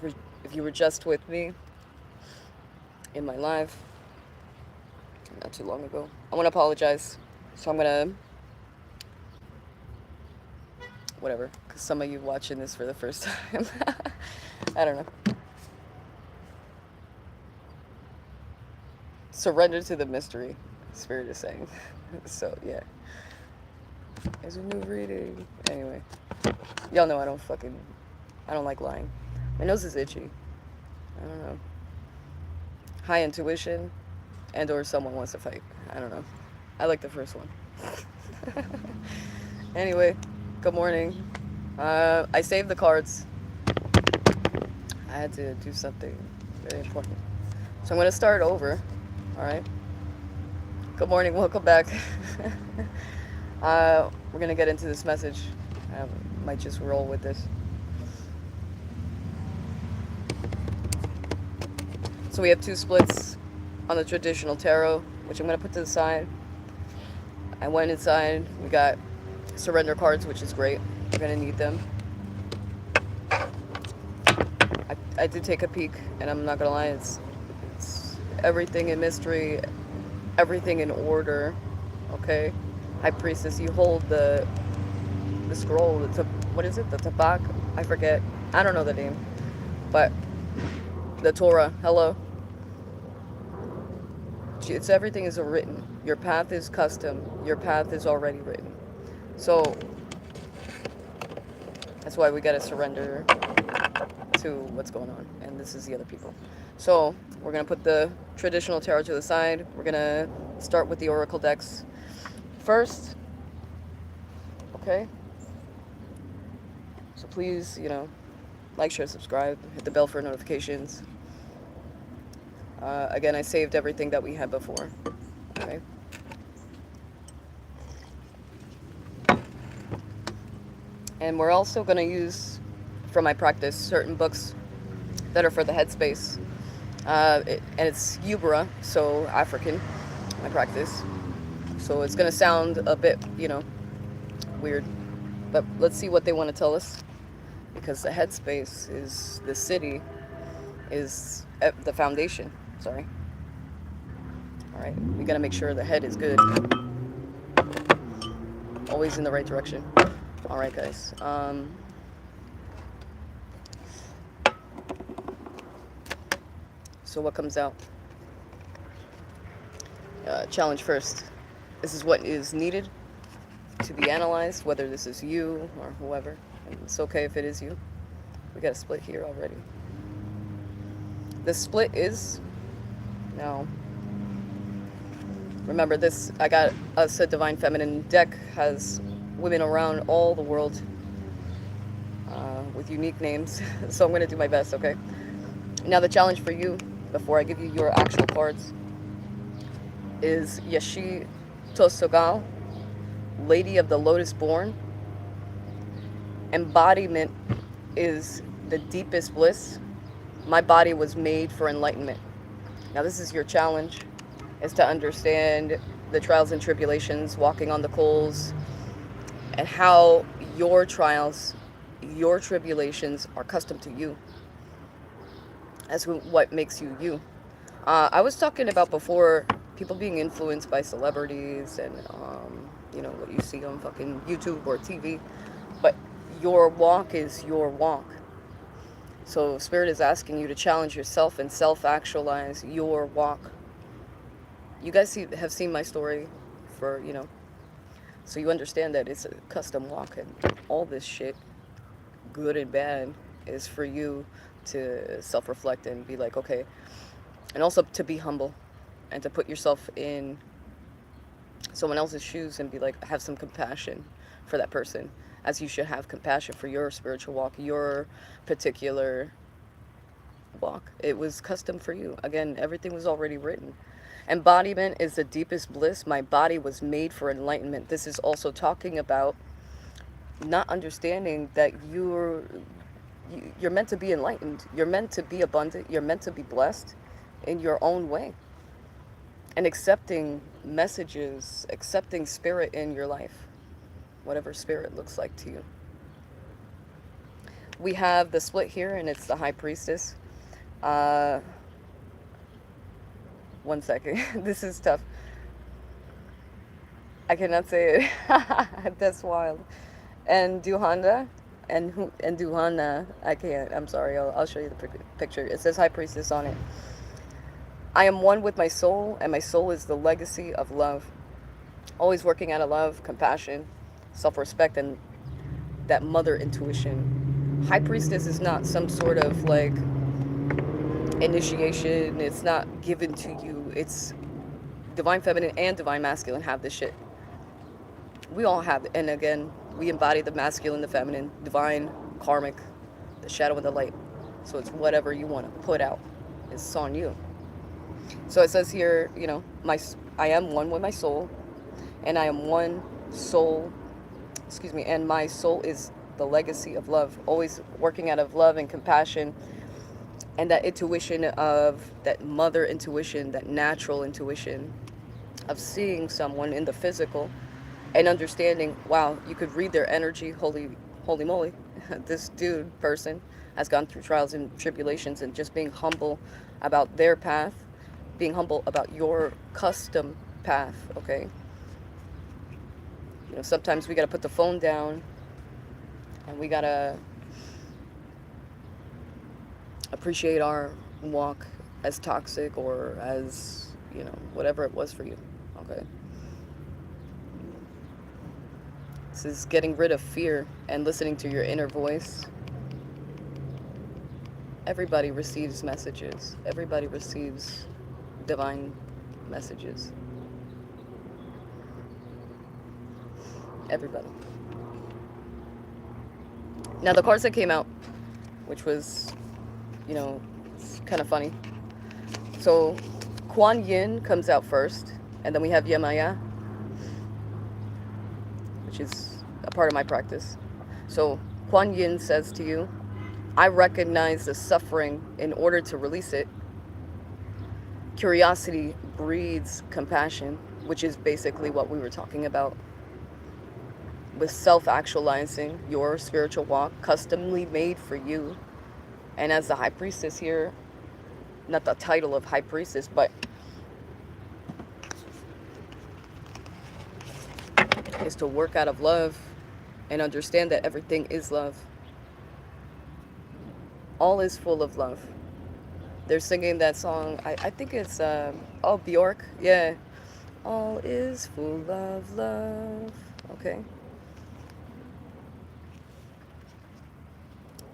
if you were just with me in my live not too long ago, I want to apologize. So I'm gonna whatever, because some of you watching this for the first time. I don't know. Surrender to the mystery. Spirit is saying. So yeah, it's a new reading. Anyway, y'all know I don't like lying. My nose is itchy. I don't know. High intuition, and or someone wants to fight. I don't know. I like the first one. Anyway, good morning. I saved the cards. I had to do something very important. So I'm going to start over. All right. Good morning. Welcome back. We're going to get into this message. I might just roll with this. So we have two splits on the traditional tarot, which I'm going to put to the side. I went inside. We got surrender cards, which is great. We're going to need them. I did take a peek, and I'm not going to lie, it's everything in mystery, everything in order, okay? High Priestess, you hold the scroll, what is it, the tabak? I forget. I don't know the name. But the Torah, hello. It's everything is written. Your path is custom. Your path is already written. So that's why we gotta surrender to what's going on. And this is the other people. So we're gonna put the traditional tarot to the side. We're gonna start with the oracle decks first. Okay. So please, like, share, subscribe, hit the bell for notifications. Again, I saved everything that we had before. Okay. And we're also going to use, for my practice, certain books that are for the headspace. And it's Ubra, so African, my practice. So it's going to sound a bit, weird. But let's see what they want to tell us. Because the headspace is the city, is the foundation. Sorry. All right. We got to make sure the head is good. Always in the right direction. All right, guys. So what comes out? Challenge first. This is what is needed to be analyzed, whether this is you or whoever. And it's okay if it is you. We got a split here already. The split is now. Remember this, I got us a Divine Feminine deck, has women around all the world with unique names. So I'm going to do my best, okay? Now the challenge for you, before I give you your actual cards, is Yashi Tosogal, Lady of the Lotus Born. Embodiment is the deepest bliss. My body was made for enlightenment. Now this is your challenge, is to understand the trials and tribulations, walking on the coals, and how your trials, your tribulations are custom to you. That's what makes you you. I was talking about before people being influenced by celebrities and, what you see on fucking YouTube or TV. But your walk is your walk. So Spirit is asking you to challenge yourself and self-actualize your walk. You guys have seen my story for, so you understand that it's a custom walk, and all this shit, good and bad, is for you to self-reflect and be like, okay, and also to be humble and to put yourself in someone else's shoes and be like, have some compassion for that person, as you should have compassion for your spiritual walk, your particular walk. It was custom for you. Again, everything was already written. Embodiment is the deepest bliss. My body was made for enlightenment. This is also talking about not understanding that you're meant to be enlightened. You're meant to be abundant. You're meant to be blessed in your own way. And accepting messages, accepting spirit in your life, whatever spirit looks like to you. We have the split here, and it's the High Priestess. Uh, one second. This is tough. I cannot say it. That's wild. And Duhanda, and Duhana. I can't. I'm sorry. I'll show you the picture. It says High Priestess on it. I am one with my soul, and my soul is the legacy of love. Always working out of love, compassion, self-respect, and that mother intuition. High Priestess is not some sort of like initiation. It's not given to you. It's divine feminine and divine masculine have this shit. We all have it. And again, we embody the masculine, the feminine, divine, karmic, the shadow and the light. So it's whatever you want to put out. It's on you. So it says here, you know, I am one with my soul, and I am one soul, excuse me, and my soul is the legacy of love, always working out of love and compassion, and that intuition of that mother intuition, that natural intuition of seeing someone in the physical and understanding, wow, you could read their energy. Holy moly, this person has gone through trials and tribulations, and just being humble about their path, being humble about your custom path, okay? You know, sometimes we got to put the phone down, and we got to appreciate our walk, as toxic or as, you know, whatever it was for you, okay? This is getting rid of fear and listening to your inner voice. Everybody receives messages. Everybody receives divine messages. Everybody. Now the cards that came out, which was, you know, it's kind of funny. So Kuan Yin comes out first, and then we have Yemaya, which is a part of my practice. So Kuan Yin says to you, I recognize the suffering in order to release it. Curiosity breeds compassion, which is basically what we were talking about with self-actualizing your spiritual walk, customly made for you. And as the High Priestess here, not the title of High Priestess, but is to work out of love and understand that everything is love. All is full of love. They're singing that song, I think it's, Bjork, yeah. All is full of love, okay.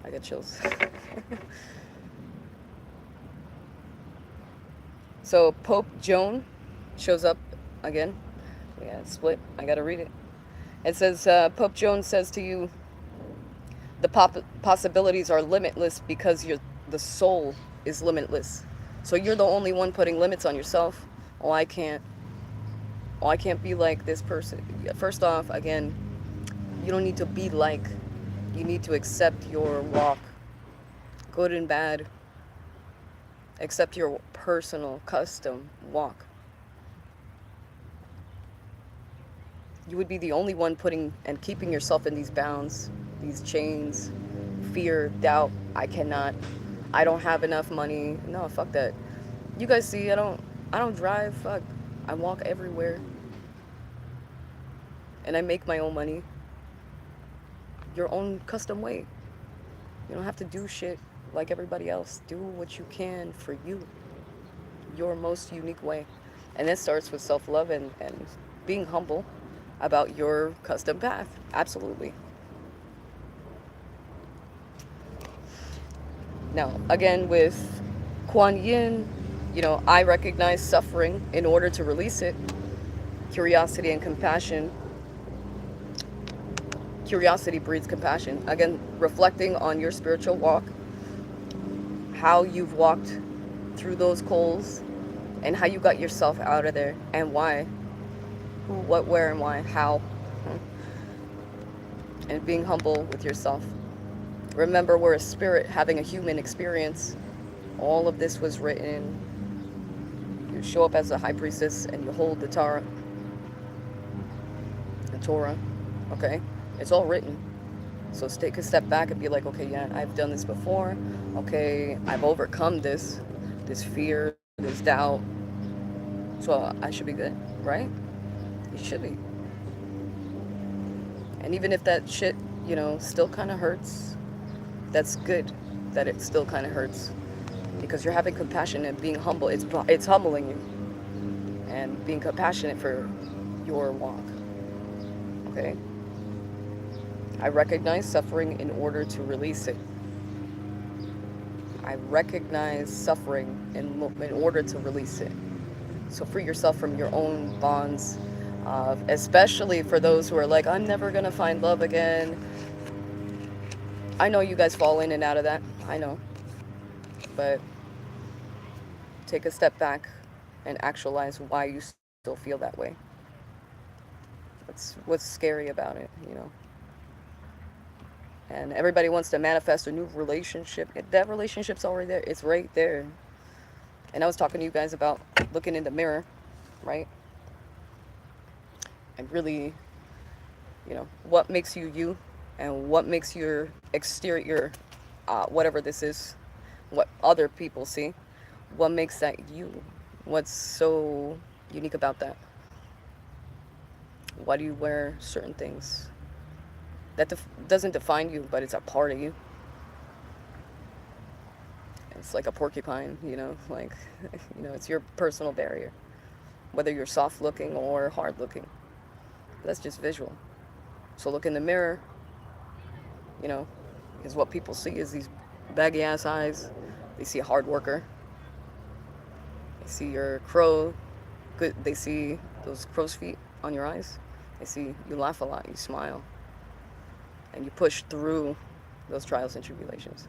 I get chills. So Pope Joan shows up again. Yeah, it's split. I gotta read it. It says, Pope Joan says to you, the possibilities are limitless because the soul is limitless. So you're the only one putting limits on yourself. Oh, I can't. Oh, I can't be like this person. First off, again, you don't need to be like. You need to accept your walk, good and bad. Accept your personal, custom walk. You would be the only one putting and keeping yourself in these bounds, these chains, fear, doubt. I cannot. I don't have enough money. No, fuck that. You guys see, I don't drive. Fuck. I walk everywhere. And I make my own money. Your own custom way. You don't have to do shit like everybody else. Do what you can for you. Your most unique way. And it starts with self-love and being humble about your custom path. Absolutely. Now, again, with Kuan Yin, you know, I recognize suffering in order to release it. Curiosity and compassion. Curiosity breeds compassion. Again, reflecting on your spiritual walk, how you've walked through those coals, and how you got yourself out of there, and why. Who, what, where, and why, how. And being humble with yourself. Remember, we're a spirit having a human experience. All of this was written. You show up as a High Priestess and you hold the Torah. Okay? It's all written. So take a step back and be like, okay, yeah, I've done this before. Okay, I've overcome this fear, this doubt. So I should be good, right? You should be. And even if that shit, still kind of hurts, that's good that it still kind of hurts because you're having compassion and being humble. It's humbling you and being compassionate for your walk. Okay. I recognize suffering in order to release it. I recognize suffering in order to release it. So free yourself from your own bonds, especially for those who are like, I'm never going to find love again. I know you guys fall in and out of that. I know. But take a step back and actualize why you still feel that way. What's scary about it. And everybody wants to manifest a new relationship. That relationship's already there. It's right there. And I was talking to you guys about looking in the mirror, right? And really, what makes you you and what makes your exterior, whatever this is, what other people see, what makes that you? What's so unique about that? Why do you wear certain things? That doesn't define you, but it's a part of you. It's like a porcupine, like, it's your personal barrier, whether you're soft looking or hard looking. That's just visual. So look in the mirror, you know, because what people see is these baggy ass eyes. They see a hard worker. They see your crow. Good. They see those crow's feet on your eyes. They see you laugh a lot. You smile, and you push through those trials and tribulations.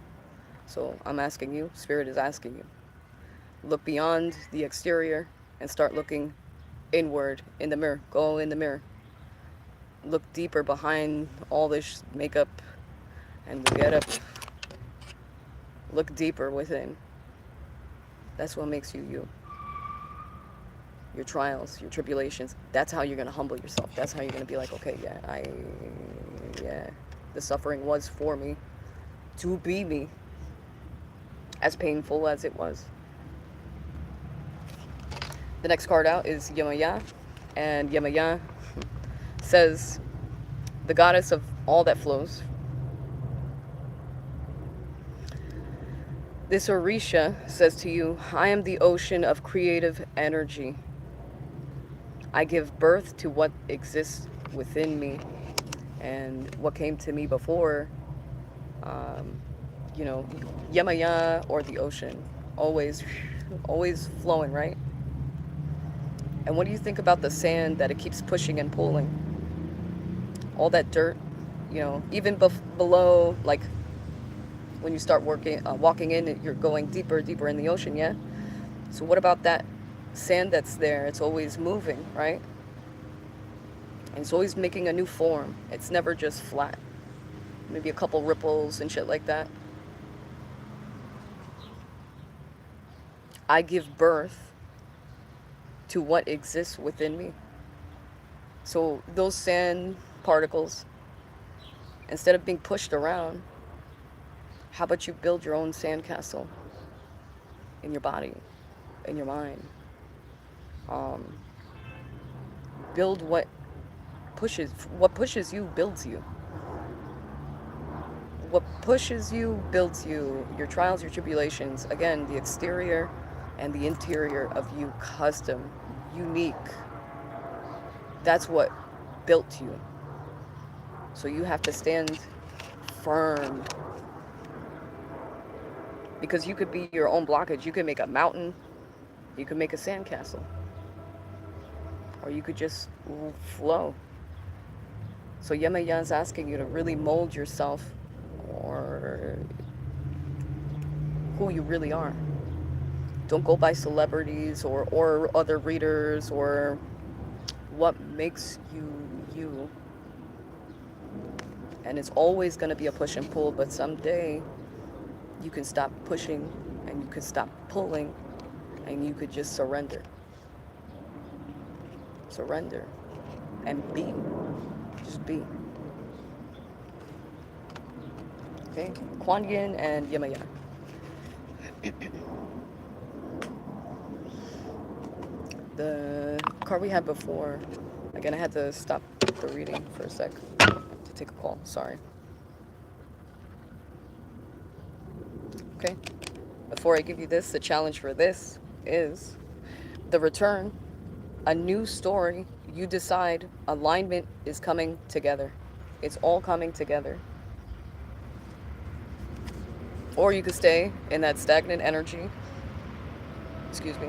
So I'm asking you, Spirit is asking you, look beyond the exterior and start looking inward in the mirror. Go in the mirror. Look deeper behind all this makeup and the get up. Look deeper within. That's what makes you you. Your trials, your tribulations. That's how you're going to humble yourself. That's how you're going to be like, okay, yeah, the suffering was for me, to be me, as painful as it was. The next card out is Yemaya, and Yemaya says, the goddess of all that flows. This Orisha says to you, I am the ocean of creative energy. I give birth to what exists within me. And what came to me before, um, Yemaya or the ocean, always, always flowing, right? And what do you think about the sand that it keeps pushing and pulling? All that dirt, even below, like when you start walking in, you're going deeper, deeper in the ocean, yeah? So what about that sand that's there? It's always moving, right? And it's always making a new form. It's never just flat. Maybe a couple ripples and shit like that. I give birth to what exists within me. So those sand particles, instead of being pushed around, how about you build your own sandcastle in your body, in your mind? Um, build what pushes you builds you. What pushes you builds you. Your trials, your tribulations, again, the exterior and the interior of you, custom, unique. That's what built you. So you have to stand firm, because you could be your own blockage. You could make a mountain, you could make a sandcastle, or you could just flow. So Yemaya is asking you to really mold yourself, or who you really are. Don't go by celebrities or other readers or what makes you you. And it's always going to be a push and pull, but someday you can stop pushing and you can stop pulling and you could just surrender. Surrender and be. Just be. Okay, Kuan Yin and Yemaya. The card we had before, again, I had to stop the reading for a sec to take a call. Sorry. Okay, before I give you this, the challenge for this is the return, a new story. You decide alignment is coming together. It's all coming together. Or you could stay in that stagnant energy, excuse me,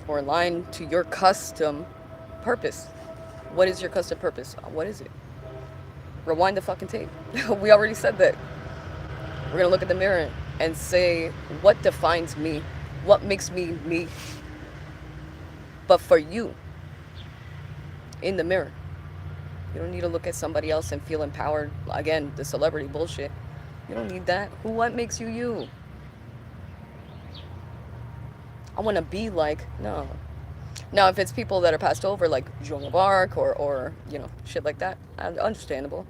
or align to your custom purpose. What is your custom purpose? What is it? Rewind the fucking tape. We already said that. We're gonna look at the mirror and say, what defines me? What makes me me? But for you, in the mirror, you don't need to look at somebody else and feel empowered. Again, the celebrity bullshit. You don't need that. What makes you you? I want to be like, no. Now, if it's people that are passed over, like Joan of Arc or shit like that, understandable.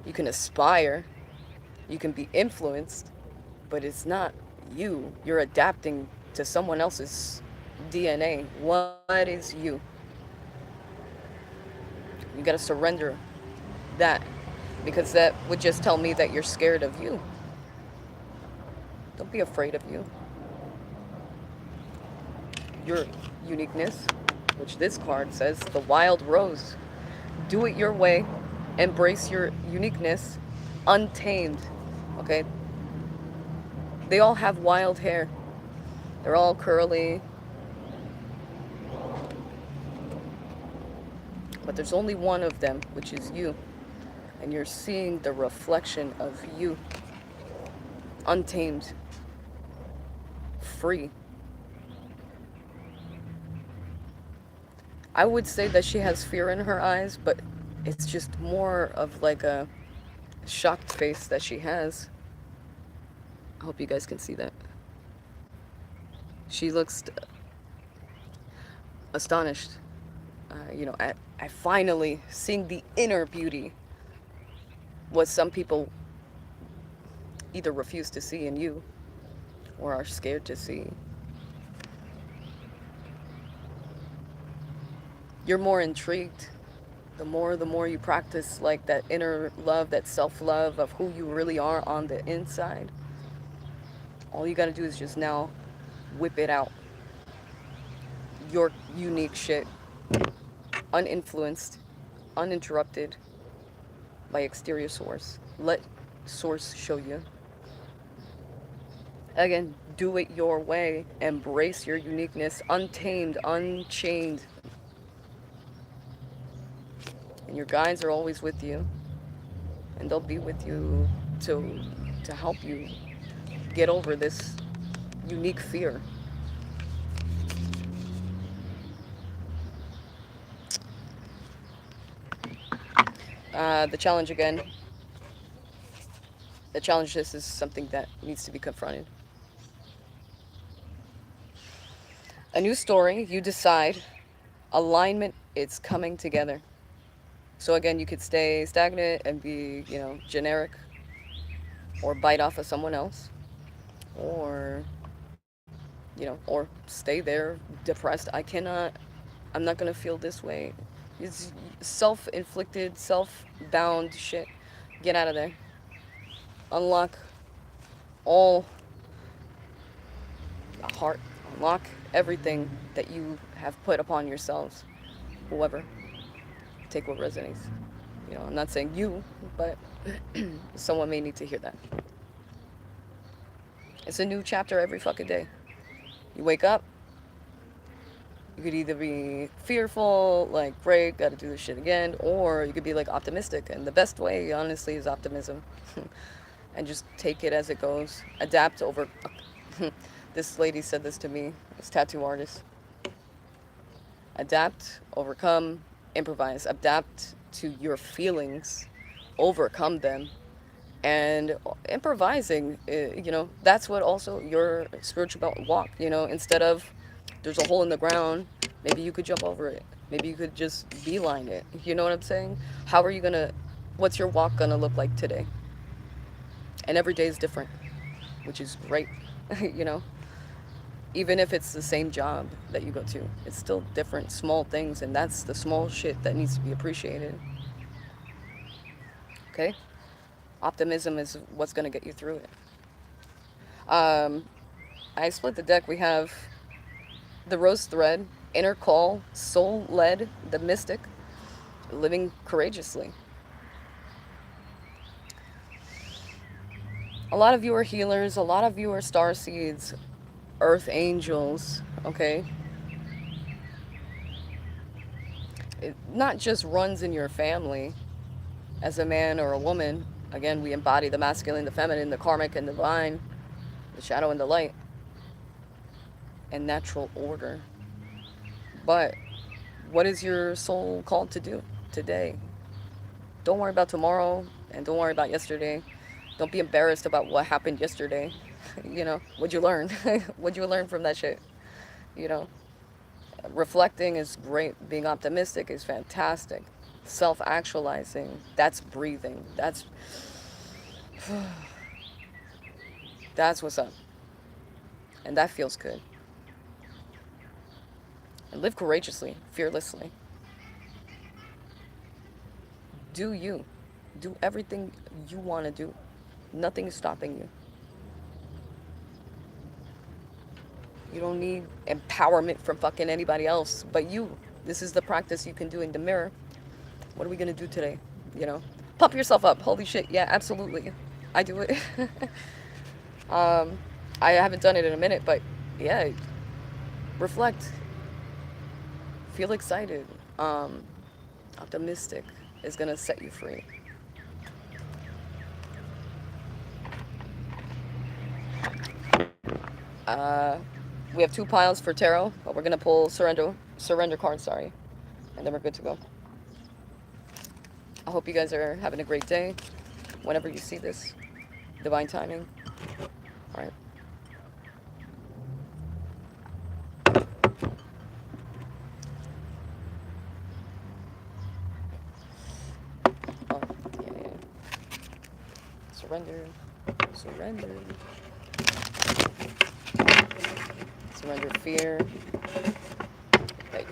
You can aspire, you can be influenced, but it's not you. You're adapting to someone else's DNA. What is you? You gotta surrender that, because that would just tell me that you're scared of you. Don't be afraid of you. Your uniqueness, which this card says, the wild rose. Do it your way. Embrace your uniqueness, untamed. Okay? They all have wild hair. They're all curly. But there's only one of them, which is you. And you're seeing the reflection of you. Untamed. Free. I would say that she has fear in her eyes, but it's just more of like a shocked face that she has. I hope you guys can see that. She looks astonished. At finally seeing the inner beauty, what some people either refuse to see in you or are scared to see. You're more intrigued. The more you practice like that inner love, that self-love of who you really are on the inside. All you gotta do is just now whip it out. Your unique shit. Uninfluenced, uninterrupted by exterior source. Let source show you. Again, do it your way. Embrace your uniqueness, untamed, unchained. And your guides are always with you. And they'll be with you to help you get over this unique fear. The challenge again. The challenge, this is something that needs to be confronted. A new story, you decide. Alignment, it's coming together. So again, you could stay stagnant and be, generic, or bite off of someone else, or, or stay there depressed. I'm not gonna feel this way. It's self-inflicted, self-bound shit. Get out of there. Unlock all heart. Unlock everything that you have put upon yourselves. Whoever. Take what resonates. I'm not saying you, but someone may need to hear that. It's a new chapter every fucking day. You wake up, you could either be fearful, like, great, gotta do this shit again, or you could be like optimistic. And the best way, honestly, is optimism. And just take it as it goes. Adapt over. This lady said this to me, this tattoo artist. Adapt, overcome, improvise. Adapt to your feelings, overcome them. And improvising, that's what also your spiritual walk, instead of there's a hole in the ground, maybe you could jump over it. Maybe you could just beeline it. You know what I'm saying? How are you gonna, what's your walk gonna look like today? And every day is different, which is great. You know, even if it's the same job that you go to, it's still different small things, and that's the small shit that needs to be appreciated. Okay? Optimism is what's gonna get you through it. Um, I split the deck. We have the rose thread, inner call, soul led, the mystic, living courageously. A lot of you are healers, a lot of you are star seeds, earth angels, okay? It not just runs in your family as a man or a woman. Again, we embody the masculine, the feminine, the karmic and divine, the shadow and the light, and natural order. But what is your soul called to do today? Don't worry about tomorrow and don't worry about yesterday. Don't be embarrassed about what happened yesterday. You know, what'd you learn? What'd you learn from that shit? You know, reflecting is great. Being optimistic is fantastic. Self actualizing, that's breathing. That's what's up. And that feels good. And live courageously, fearlessly. Do you. Do everything you want to do. Nothing is stopping you. You don't need empowerment from fucking anybody else but you. This is the practice you can do in the mirror. What are we gonna do today? You know? Pump yourself up. Holy shit. Yeah, absolutely. I do it. um, I haven't done it in a minute, but yeah, reflect. Feel excited. Um, Optimistic is gonna set you free. Uh, we have two piles for tarot, but we're gonna pull surrender cards, sorry, and then we're good to go. I hope you guys are having a great day. Whenever you see this, divine timing. All right. Oh, yeah, yeah. Surrender. Surrender. Surrender fear. Like,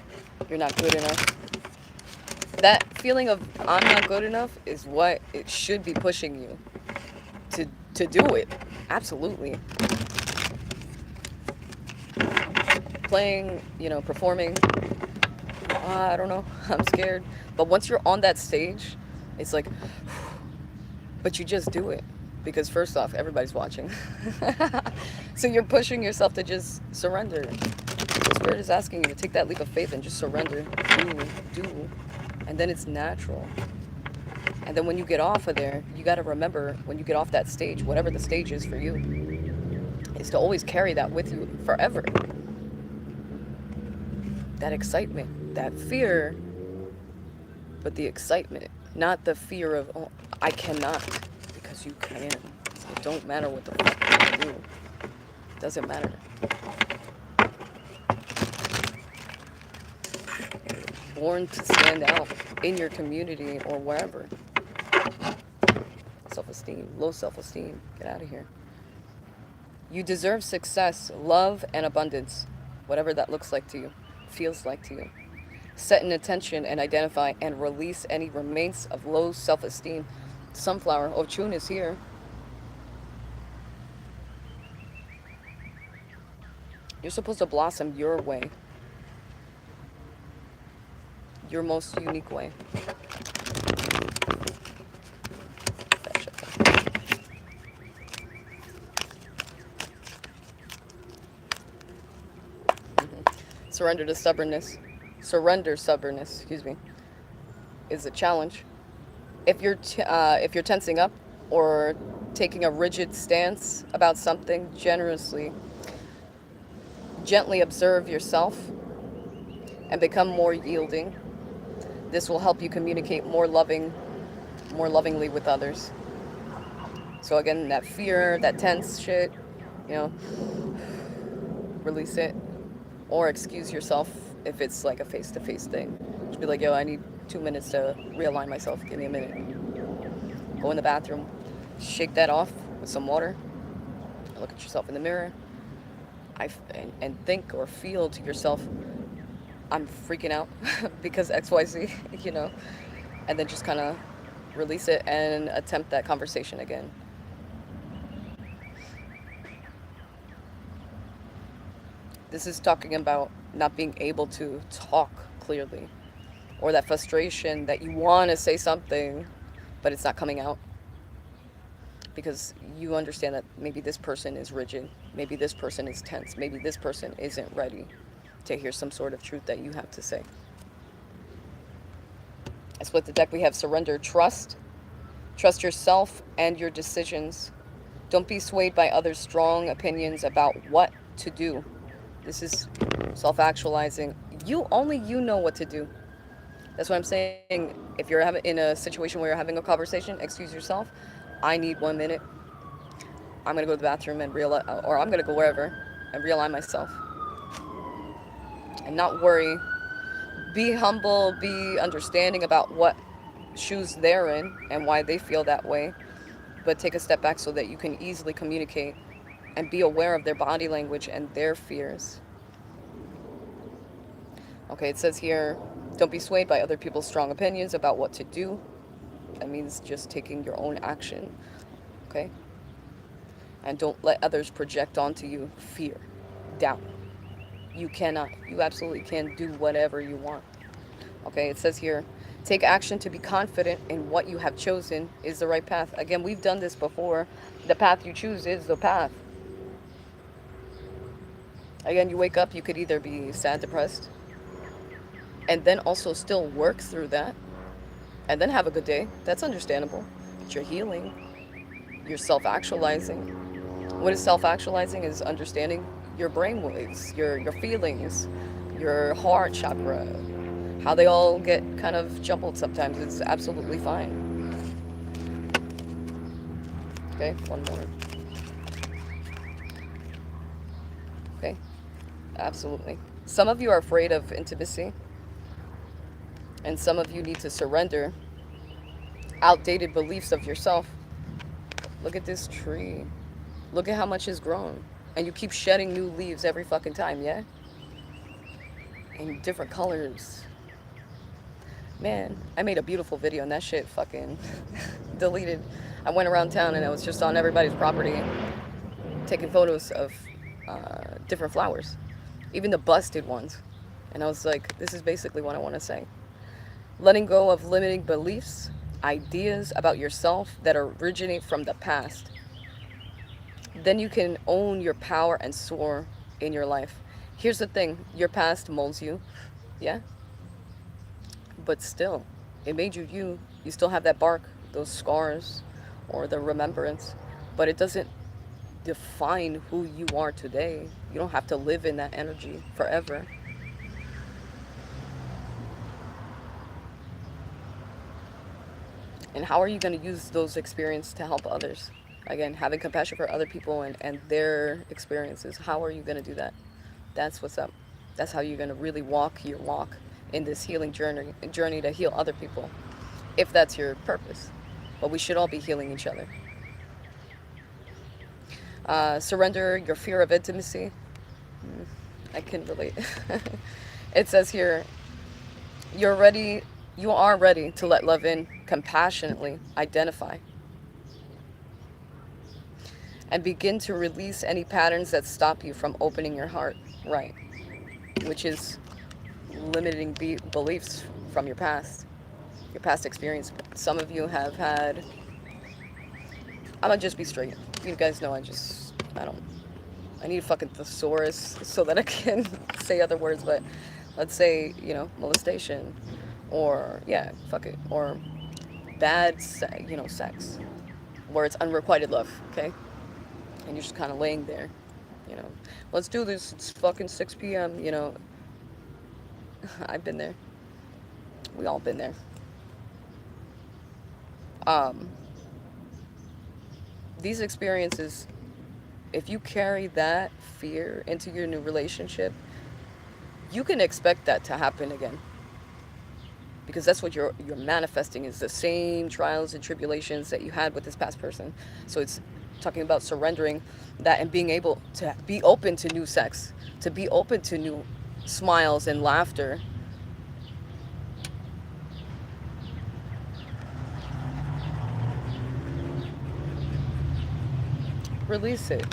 you're not good enough. That feeling of I'm not good enough is what it should be pushing you to to do it. Absolutely. Playing, you know, performing. I don't know. I'm scared. But once you're on that stage, it's like, but you just do it. Because first off, everybody's watching. So you're pushing yourself to just surrender. The Spirit is asking you to take that leap of faith and just surrender. Do. And then it's natural. And then when you get off of there, you got to remember when you get off that stage, whatever the stage is for you, is to always carry that with you forever. That excitement, that fear, but the excitement, not the fear of, oh, I cannot, because you can. It don't matter what the fuck you do. It doesn't matter. Born to stand out in your community or wherever. Self-esteem, low self-esteem, get out of here. You deserve success, love, and abundance, whatever that looks like to you, feels like to you. Set an intention and identify and release any remains of low self-esteem. Sunflower, Ochun is here. You're supposed to blossom your way, your most unique way. Surrender to stubbornness. Surrender stubbornness, excuse me, is a challenge. If you're tensing up or taking a rigid stance about something, gently observe yourself and become more yielding. This will help you communicate more lovingly with others. So again, that fear, that tense shit, you know, release it or excuse yourself if it's like a face-to-face thing. Just be like, yo, I need 2 minutes to realign myself. Give me a minute. Go in the bathroom, shake that off with some water, look at yourself in the mirror, and think or feel to yourself, I'm freaking out because XYZ, you know, and then just kind of release it and attempt that conversation again. This is talking about not being able to talk clearly, or that frustration that you want to say something, but it's not coming out because you understand that maybe this person is rigid, maybe this person is tense, maybe this person isn't ready to hear some sort of truth that you have to say. As with the deck, we have surrender, trust. Trust yourself and your decisions. Don't be swayed by others' strong opinions about what to do. This is self-actualizing. You know what to do. That's what I'm saying. If you're having in a situation where you're having a conversation, excuse yourself. I need 1 minute. I'm gonna go to the bathroom and realize, or I'm gonna go wherever and realign myself, and not worry. Be humble. Be understanding about what shoes they're in and why they feel that way. But take a step back so that you can easily communicate and be aware of their body language and their fears. Okay, it says here, don't be swayed by other people's strong opinions about what to do. That means just taking your own action. Okay? And don't let others project onto you fear, doubt. You cannot. You absolutely can do whatever you want. Okay, it says here, take action to be confident in what you have chosen is the right path. Again, we've done this before. The path you choose is the path. Again, you wake up, you could either be sad, depressed, and then also still work through that, and then have a good day. That's understandable. But you're healing, you're self actualizing. What is self actualizing? Is understanding your brain waves, your feelings, your heart chakra, how they all get kind of jumbled sometimes. It's absolutely fine. Okay, one more. Okay, absolutely. Some of you are afraid of intimacy, and some of you need to surrender outdated beliefs of yourself. Look at this tree. Look at how much has grown. And you keep shedding new leaves every fucking time, yeah? In different colors. Man, I made a beautiful video and that shit fucking deleted. I went around town and I was just on everybody's property taking photos of different flowers, even the busted ones. And I was like, this is basically what I want to say. Letting go of limiting beliefs, ideas about yourself that originate from the past. Then you can own your power and soar in your life. Here's the thing, your past molds you, yeah? But still, it made you you. You still have that bark, those scars, or the remembrance, but it doesn't define who you are today. You don't have to live in that energy forever. And how are you going to use those experiences to help others? Again, having compassion for other people and their experiences. How are you going to do that? That's what's up. That's how you're going to really walk your walk in this healing journey to heal other people, if that's your purpose. But we should all be healing each other. Surrender your fear of intimacy. I can relate. It says here, you're ready. You are ready to let love in compassionately. Identify and begin to release any patterns that stop you from opening your heart. Right, which is limiting beliefs from your past experience. Some of you have had. I'm gonna just be straight. You guys know I don't. I need a fucking thesaurus so that I can say other words, but let's say, molestation, or, yeah, fuck it, or bad, sex, where it's unrequited love, okay? And you're just kind of laying there, you know, let's do this, it's fucking 6 p.m., I've been there. We all been there. Um, these experiences, if you carry that fear into your new relationship, you can expect that to happen again, because that's what you're manifesting, is the same trials and tribulations that you had with this past person. So it's talking about surrendering that and being able to be open to new sex, to be open to new smiles and laughter. Release it,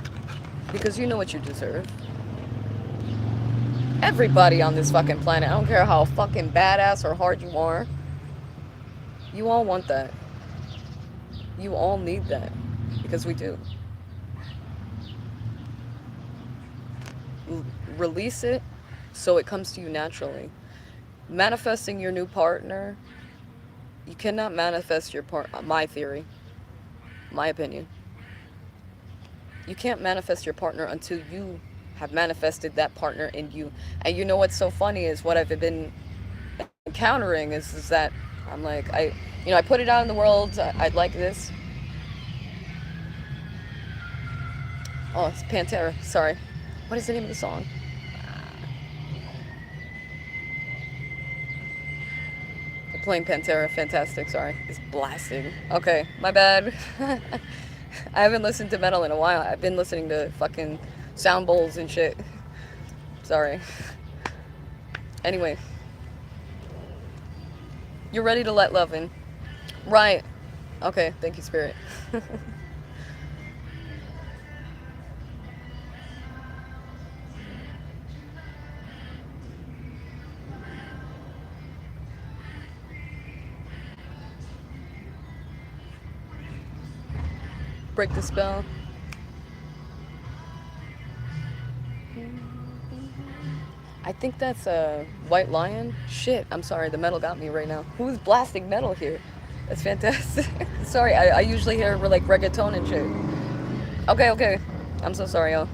because you know what you deserve. Everybody on this fucking planet, I don't care how fucking badass or hard you are, you all want that. You all need that, because we do. Release it so it comes to you naturally. Manifesting your new partner, you cannot manifest your part. My theory, my opinion, you can't manifest your partner until you have manifested that partner in you. And you know what's so funny is what I've been encountering is that I'm like, I put it out in the world. I'd like this. Oh, it's Pantera. Sorry. What is the name of the song? They're playing Pantera. Fantastic. Sorry. It's blasting. Okay, my bad. I haven't listened to metal in a while. I've been listening to fucking sound bowls and shit. Sorry. Anyway, you're ready to let love in. Right. Okay, thank you, Spirit. Break the spell. I think that's a White Lion. Shit, I'm sorry, the metal got me right now. Who's blasting metal here? That's fantastic. Sorry, I usually hear like reggaeton and shit. Okay, okay. I'm so sorry, y'all.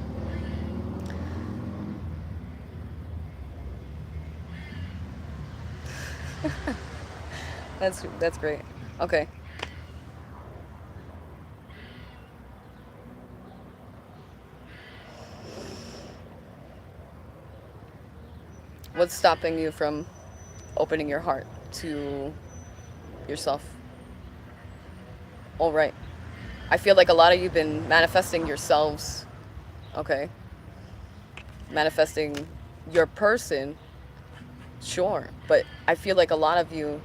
That's great. Okay. What's stopping you from opening your heart to yourself? All right. I feel like a lot of you've been manifesting yourselves. Okay. Manifesting your person, sure. But I feel like a lot of you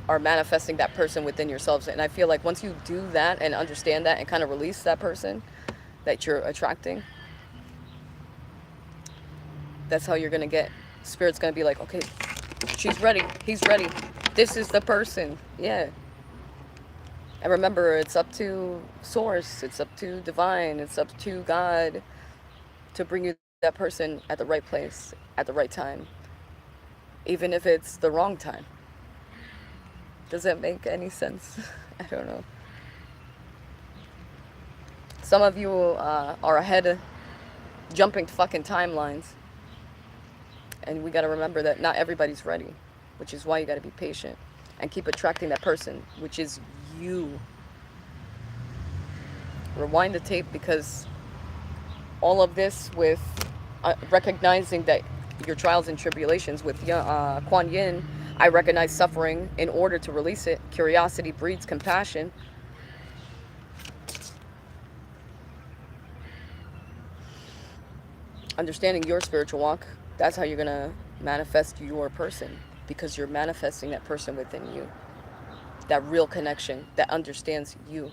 are manifesting that person within yourselves. And I feel like once you do that and understand that and kind of release that person that you're attracting, that's how you're going to get. Spirit's going to be like, okay, she's ready. He's ready. This is the person. Yeah. And remember, it's up to Source, it's up to Divine, it's up to God to bring you that person at the right place, at the right time, even if it's the wrong time. Does that make any sense? I don't know. Some of you are ahead, jumping fucking timelines. And we gotta remember that not everybody's ready, which is why you gotta be patient and keep attracting that person, which is you. Rewind the tape, because all of this with recognizing that your trials and tribulations with Kuan Yin, I recognize suffering in order to release it. Curiosity breeds compassion. Understanding your spiritual walk, that's how you're going to manifest your person, because you're manifesting that person within you. That real connection that understands you.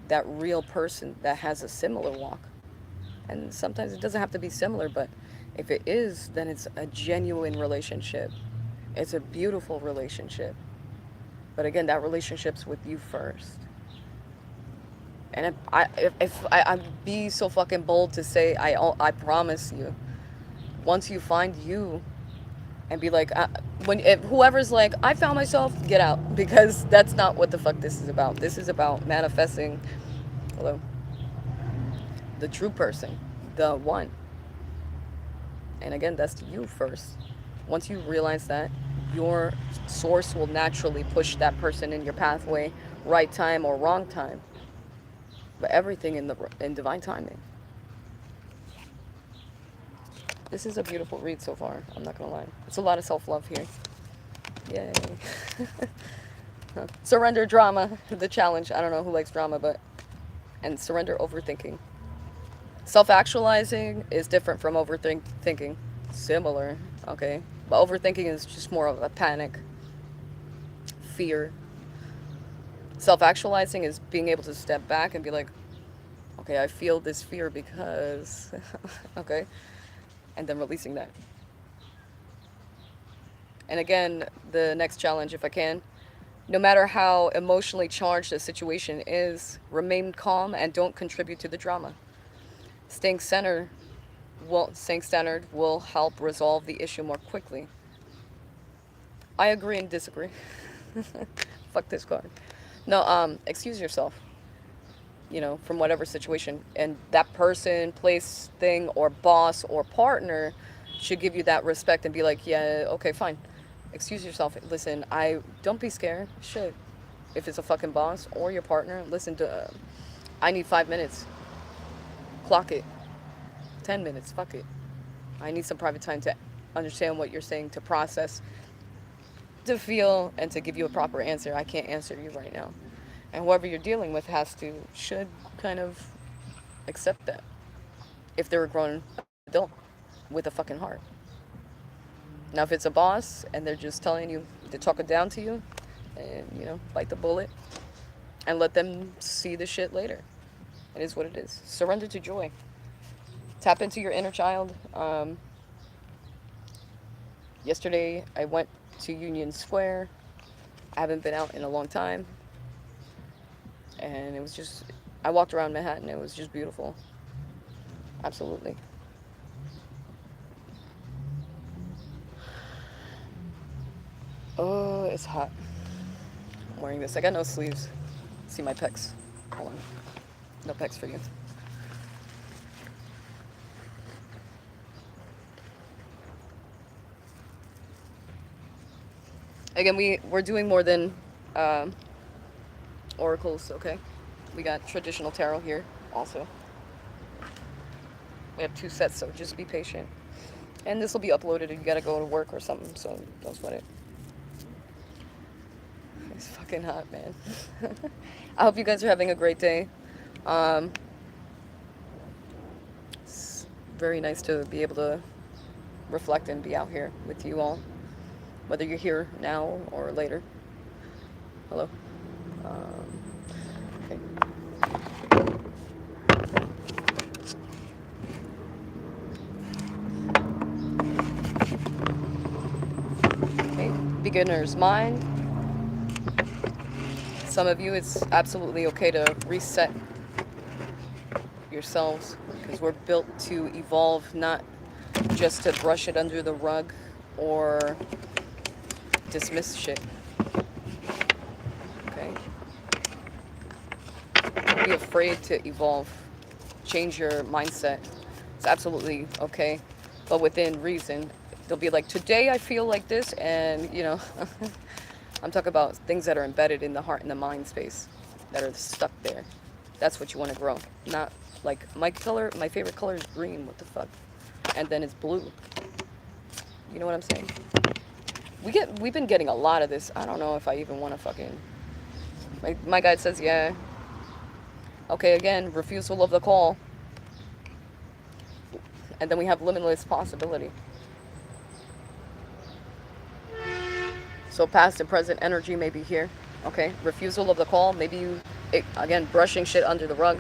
That real person that has a similar walk. And sometimes it doesn't have to be similar, but if it is, then it's a genuine relationship. It's a beautiful relationship. But again, that relationship's with you first. And if I'd be so fucking bold to say, I promise you, once you find you and be like, if whoever's like, I found myself, get out, because that's not what the fuck this is about. This is about manifesting, hello, the true person, the one. And again, that's you first. Once you realize that, your source will naturally push that person in your pathway, right time or wrong time, but everything in divine timing. This is a beautiful read so far. I'm not gonna lie. It's a lot of self-love here. Yay. Surrender drama. The challenge. I don't know who likes drama, but... And surrender overthinking. Self-actualizing is different from overthinking. Similar, okay? But overthinking is just more of a panic, fear. Self-actualizing is being able to step back and be like, okay, I feel this fear because... okay? And then releasing that. And again, the next challenge, if I can, no matter how emotionally charged a situation is, remain calm and don't contribute to the drama. Staying centered will help resolve the issue more quickly. I agree and disagree. Fuck this card. No, excuse yourself, from whatever situation. And that person, place, thing, or boss or partner should give you that respect and be like, yeah, okay, fine. Excuse yourself. Listen, don't be scared. Shit. If it's a fucking boss or your partner, listen to, I need 5 minutes. Clock it. 10 minutes. Fuck it. I need some private time to understand what you're saying, to process, to feel, and to give you a proper answer. I can't answer you right now. And whoever you're dealing with should kind of accept that. If they're a grown adult with a fucking heart. Now, if it's a boss and they're just telling you to talk it down to you and, bite the bullet and let them see the shit later. It is what it is. Surrender to joy. Tap into your inner child. Yesterday, I went to Union Square. I haven't been out in a long time. And it was just, I walked around Manhattan. It was just beautiful. Absolutely. Oh, it's hot. I'm wearing this. I got no sleeves. See my pecs. Hold on. No pecs for you. Again, we're doing more than oracles, okay? We got traditional tarot here also. We have 2 sets, so just be patient. And this will be uploaded if you gotta go to work or something, so don't sweat it. It's fucking hot, man. I hope you guys are having a great day. It's very nice to be able to reflect and be out here with you all, whether you're here now or later. Hello. Okay. Okay. Beginner's mind. Some of you, it's absolutely okay to reset yourselves because we're built to evolve, not just to brush it under the rug or dismiss shit. Okay? Don't be afraid to evolve. Change your mindset. It's absolutely okay, but within reason. They'll be like, today I feel like this, and I'm talking about things that are embedded in the heart and the mind space that are stuck there. That's what you want to grow. Not like my favorite color is green. What the fuck? And then it's blue. You know what I'm saying? We've been getting a lot of this. I don't know if I even want to fucking... My guide says, yeah. Okay, again, refusal of the call. And then we have limitless possibility. So past and present energy may be here. Okay, refusal of the call. Maybe again, brushing shit under the rug.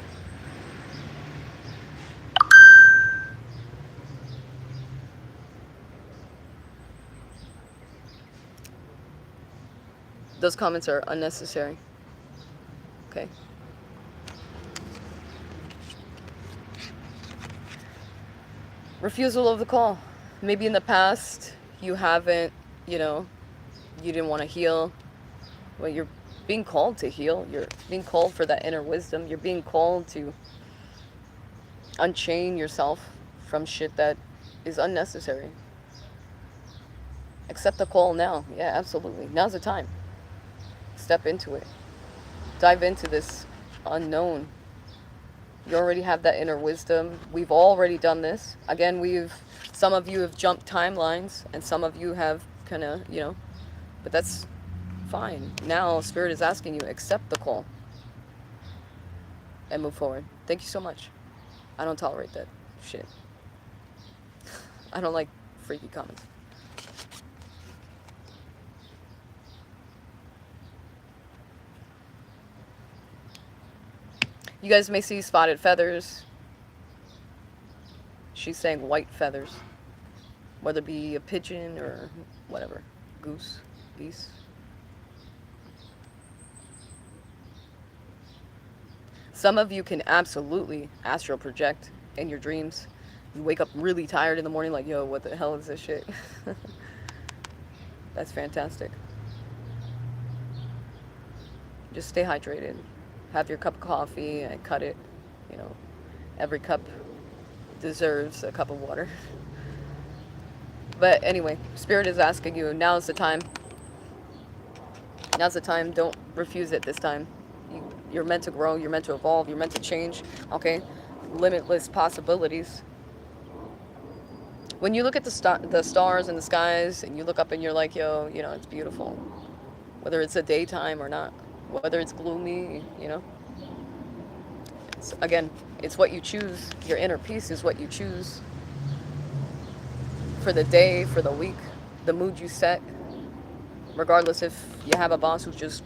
Those comments are unnecessary. Okay. Refusal of the call. Maybe in the past you haven't, you didn't want to heal. Well, you're being called to heal. You're being called for that inner wisdom. You're being called to unchain yourself from shit that is unnecessary. Accept the call now. Yeah, absolutely. Now's the time. Step into it. Dive into this unknown. You already have that inner wisdom. We've already done this. Again, some of you have jumped timelines, and some of you have kind of, but that's fine. Now, Spirit is asking you, accept the call and move forward. Thank you so much. I don't tolerate that shit. I don't like freaky comments. You guys may see spotted feathers. She's saying white feathers. Whether it be a pigeon or whatever. Goose, geese. Some of you can absolutely astral project in your dreams. You wake up really tired in the morning like, yo, what the hell is this shit? That's fantastic. Just stay hydrated. Have your cup of coffee and cut it. Every cup deserves a cup of water. But anyway, Spirit is asking you, now's the time. Now's the time. Don't refuse it this time. You're meant to grow. You're meant to evolve. You're meant to change. Okay? Limitless possibilities. When you look at the stars and the skies and you look up and you're like, yo, it's beautiful. Whether it's a daytime or not. Whether it's gloomy, Again, it's what you choose. Your inner peace is what you choose. For the day, for the week, the mood you set. Regardless if you have a boss who's just,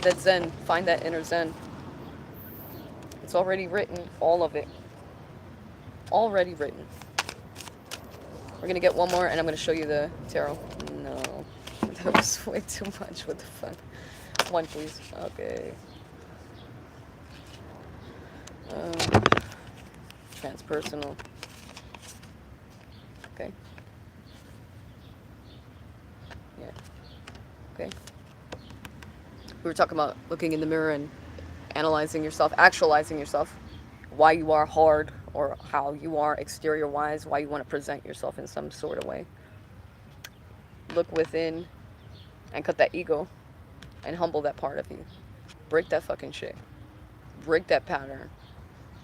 that Zen. Find that inner Zen. It's already written, all of it. Already written. We're going to get one more, and I'm going to show you the tarot. No. That was way too much. What the fuck? One, please. Okay. Transpersonal. Okay. Yeah. Okay. We were talking about looking in the mirror and analyzing yourself, actualizing yourself, why you are hard or how you are exterior-wise, why you want to present yourself in some sort of way. Look within and cut that ego and humble that part of you. Break that fucking shit. Break that pattern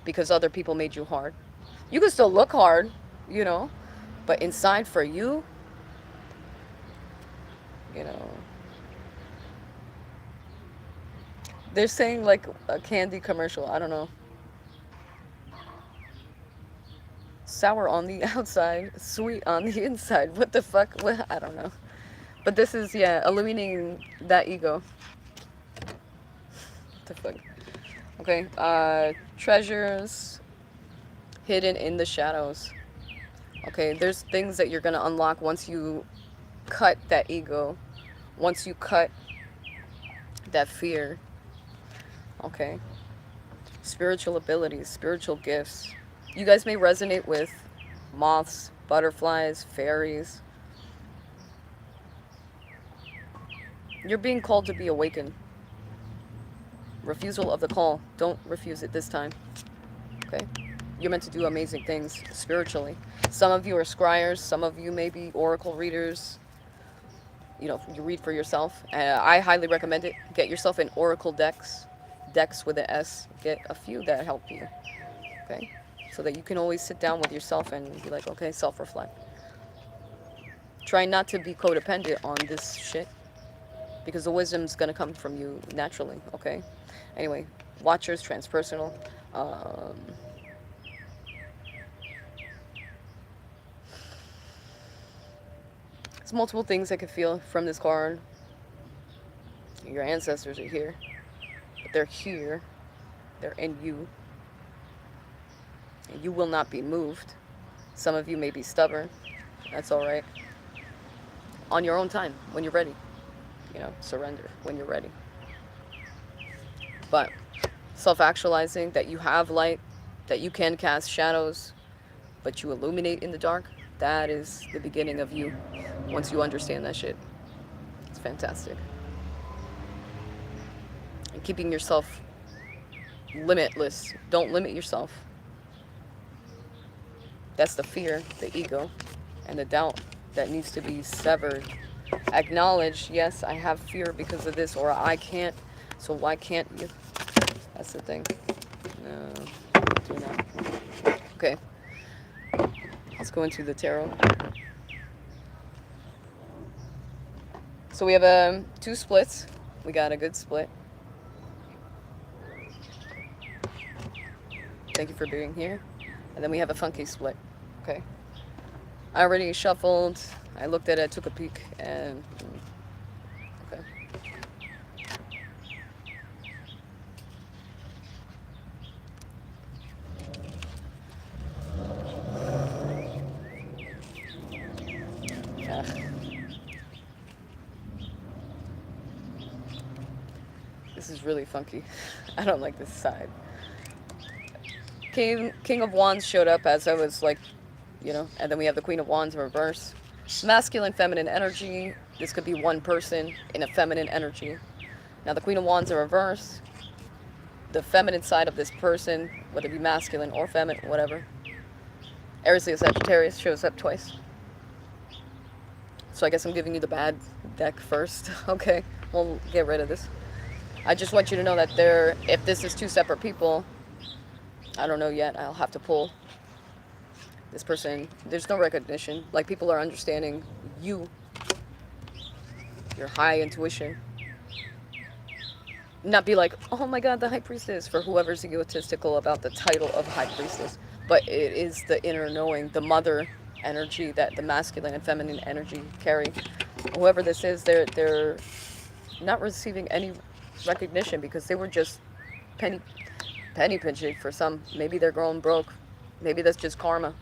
because other people made you hard. You can still look hard, but inside for you, they're saying like a candy commercial. I don't know. Sour on the outside, sweet on the inside. What the fuck? What? I don't know. But this is, illuminating that ego. What the fuck? Okay. Treasures hidden in the shadows. Okay, there's things that you're going to unlock once you cut that ego. Once you cut that fear. Okay. Spiritual abilities, spiritual gifts. You guys may resonate with moths, butterflies, fairies. You're being called to be awakened. Refusal of the call. Don't refuse it this time. Okay? You're meant to do amazing things spiritually. Some of you are scryers. Some of you may be oracle readers. You read for yourself. I highly recommend it. Get yourself an oracle decks. Decks with an S. Get a few that help you. Okay? So that you can always sit down with yourself and be like, okay, self-reflect. Try not to be codependent on this shit. Because the wisdom's going to come from you naturally, okay? Anyway, Watchers, transpersonal. There's multiple things I could feel from this card. Your ancestors are here. But they're here. They're in you. And you will not be moved. Some of you may be stubborn. That's all right. On your own time, when you're ready. Surrender when you're ready. But self-actualizing, that you have light, that you can cast shadows, but you illuminate in the dark, that is the beginning of you. Once you understand that shit. It's fantastic. And keeping yourself limitless. Don't limit yourself. That's the fear, the ego, and the doubt that needs to be severed. Acknowledge, yes, I have fear because of this, or I can't, so why can't you? That's the thing. No, do not. Okay, let's go into the tarot. So we have two splits. We got a good split. Thank you for being here. And then we have a funky split. Okay. I already shuffled. I looked at it, took a peek, and okay. Ugh. This is really funky. I don't like this side. King of Wands showed up as I was like, you know, and then we have the Queen of Wands in reverse. Masculine, feminine energy. This could be one person in a feminine energy. Now the Queen of Wands in reverse. The feminine side of this person, whether it be masculine or feminine, whatever. Aries, Leo, Sagittarius shows up twice. So I guess I'm giving you the bad deck first. Okay, we'll get rid of this. I just want you to know that if this is two separate people, I don't know yet. I'll have to pull. This person, there's no recognition. Like, people are understanding you, your high intuition. Not be like, oh my god, the High Priestess, for whoever's egotistical about the title of High Priestess. But it is the inner knowing, the mother energy that the masculine and feminine energy carry. Whoever this is, they're not receiving any recognition because they were just penny pinching for some. Maybe they're growing broke. Maybe that's just karma.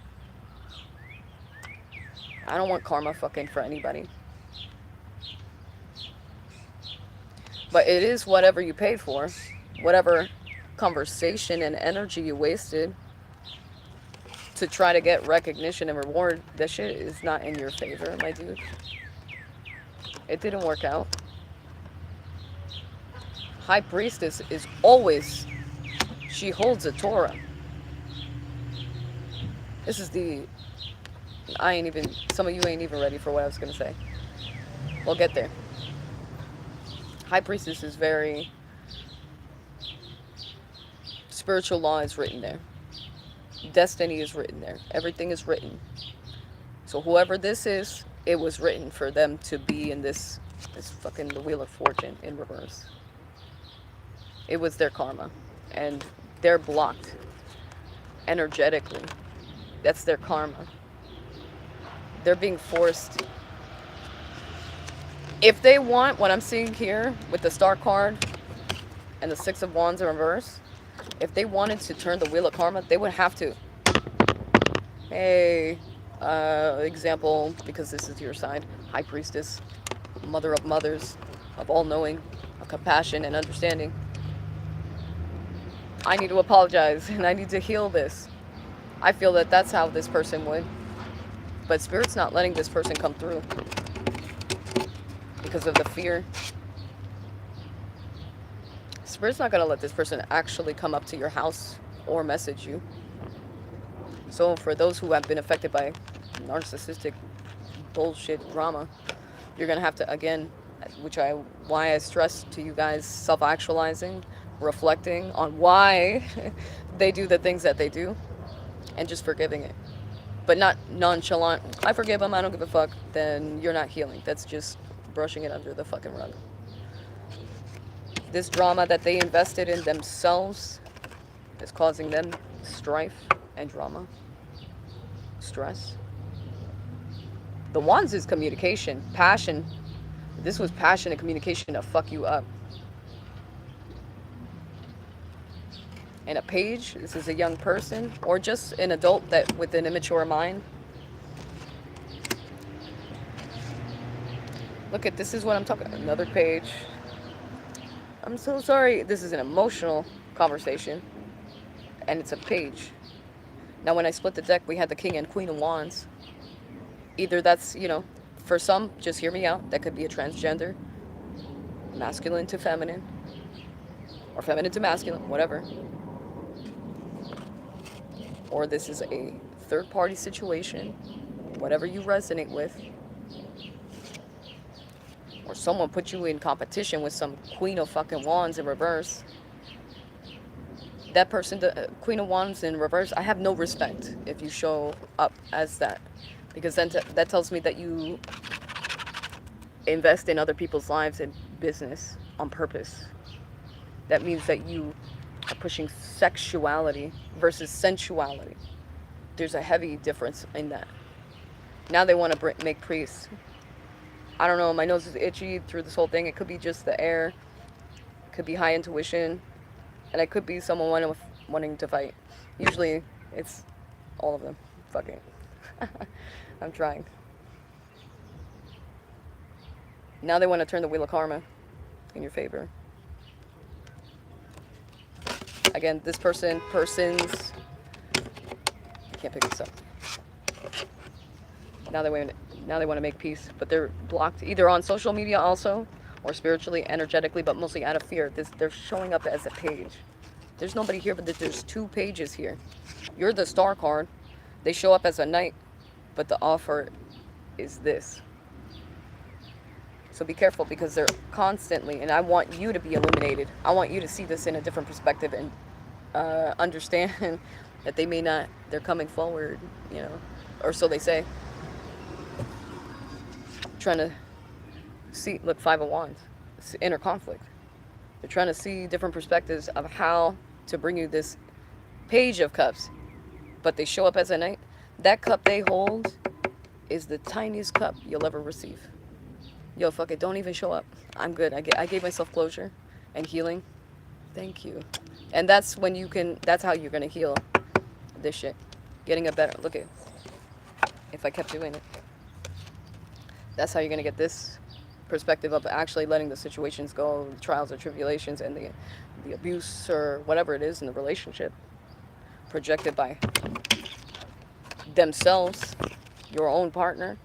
I don't want karma fucking for anybody. But it is whatever you paid for. Whatever conversation and energy you wasted to try to get recognition and reward, that shit is not in your favor, my dude. It didn't work out. High Priestess is always, she holds a Torah. This is some of you ain't even ready for what I was going to say. We'll get there. High Priestess is very, spiritual law is written there. Destiny is written there. Everything is written. So whoever this is, it was written for them to be in this fucking the Wheel of Fortune in reverse. It was their karma. And they're blocked energetically. That's their karma. They're being forced. If they want what I'm seeing here with the Star card and the Six of Wands in reverse, if they wanted to turn the Wheel of Karma, they would have to. Hey, example, because this is your side, High Priestess, Mother of Mothers, of all-knowing, of compassion and understanding. I need to apologize and I need to heal this. I feel that that's how this person would. But Spirit's not letting this person come through because of the fear. Spirit's not going to let this person actually come up to your house or message you. So for those who have been affected by narcissistic bullshit drama, you're going to have to, again, why I stress to you guys, self-actualizing, reflecting on why they do the things that they do, and just forgiving it. But not nonchalant, I forgive them, I don't give a fuck, then you're not healing. That's just brushing it under the fucking rug. This drama that they invested in themselves is causing them strife and drama, stress. The Wands is communication, passion. This was passion and communication to fuck you up. And a page, this is a young person, or just an adult that with an immature mind. Look at, this is what I'm talking about. Another page. I'm so sorry. This is an emotional conversation. And it's a page. Now when I split the deck, we had the King and Queen of Wands. Either that's, for some, just hear me out, that could be a transgender, masculine to feminine, or feminine to masculine, whatever. Or this is a third-party situation, whatever you resonate with. Or someone put you in competition with some Queen of fucking Wands in reverse. That person, the Queen of Wands in reverse, I have no respect if you show up as that. Because then that tells me that you invest in other people's lives and business on purpose. That means that you are pushing sexuality versus sensuality. There's a heavy difference in that. Now they want to make priests. I don't know, my nose is itchy through this whole thing. It could be just the air, it could be high intuition, and it could be someone wanting to fight. Usually it's all of them. Fucking. I'm trying. Now they want to turn the wheel of karma in your favor. Again, this persons, I can't pick this up. Now they want to make peace, but they're blocked either on social media also, or spiritually, energetically, but mostly out of fear. They're showing up as a page. There's nobody here, but there's 2 pages here. You're the star card. They show up as a knight, but the offer is this. So be careful, because they're constantly, and I want you to be illuminated. I want you to see this in a different perspective and understand that they may not, they're coming forward, you know, or so they say. Trying to see, look, 5 of Wands, it's inner conflict. They're trying to see different perspectives of how to bring you this Page of Cups, but they show up as a knight. That cup they hold is the tiniest cup you'll ever receive. Yo, fuck it, don't even show up. I'm good. I gave myself closure and healing. Thank you. And that's when you can, that's how you're gonna heal this shit. Getting a better, look at, if I kept doing it. That's how you're gonna get this perspective of actually letting the situations go, the trials or tribulations, and the abuse or whatever it is in the relationship projected by themselves, your own partner,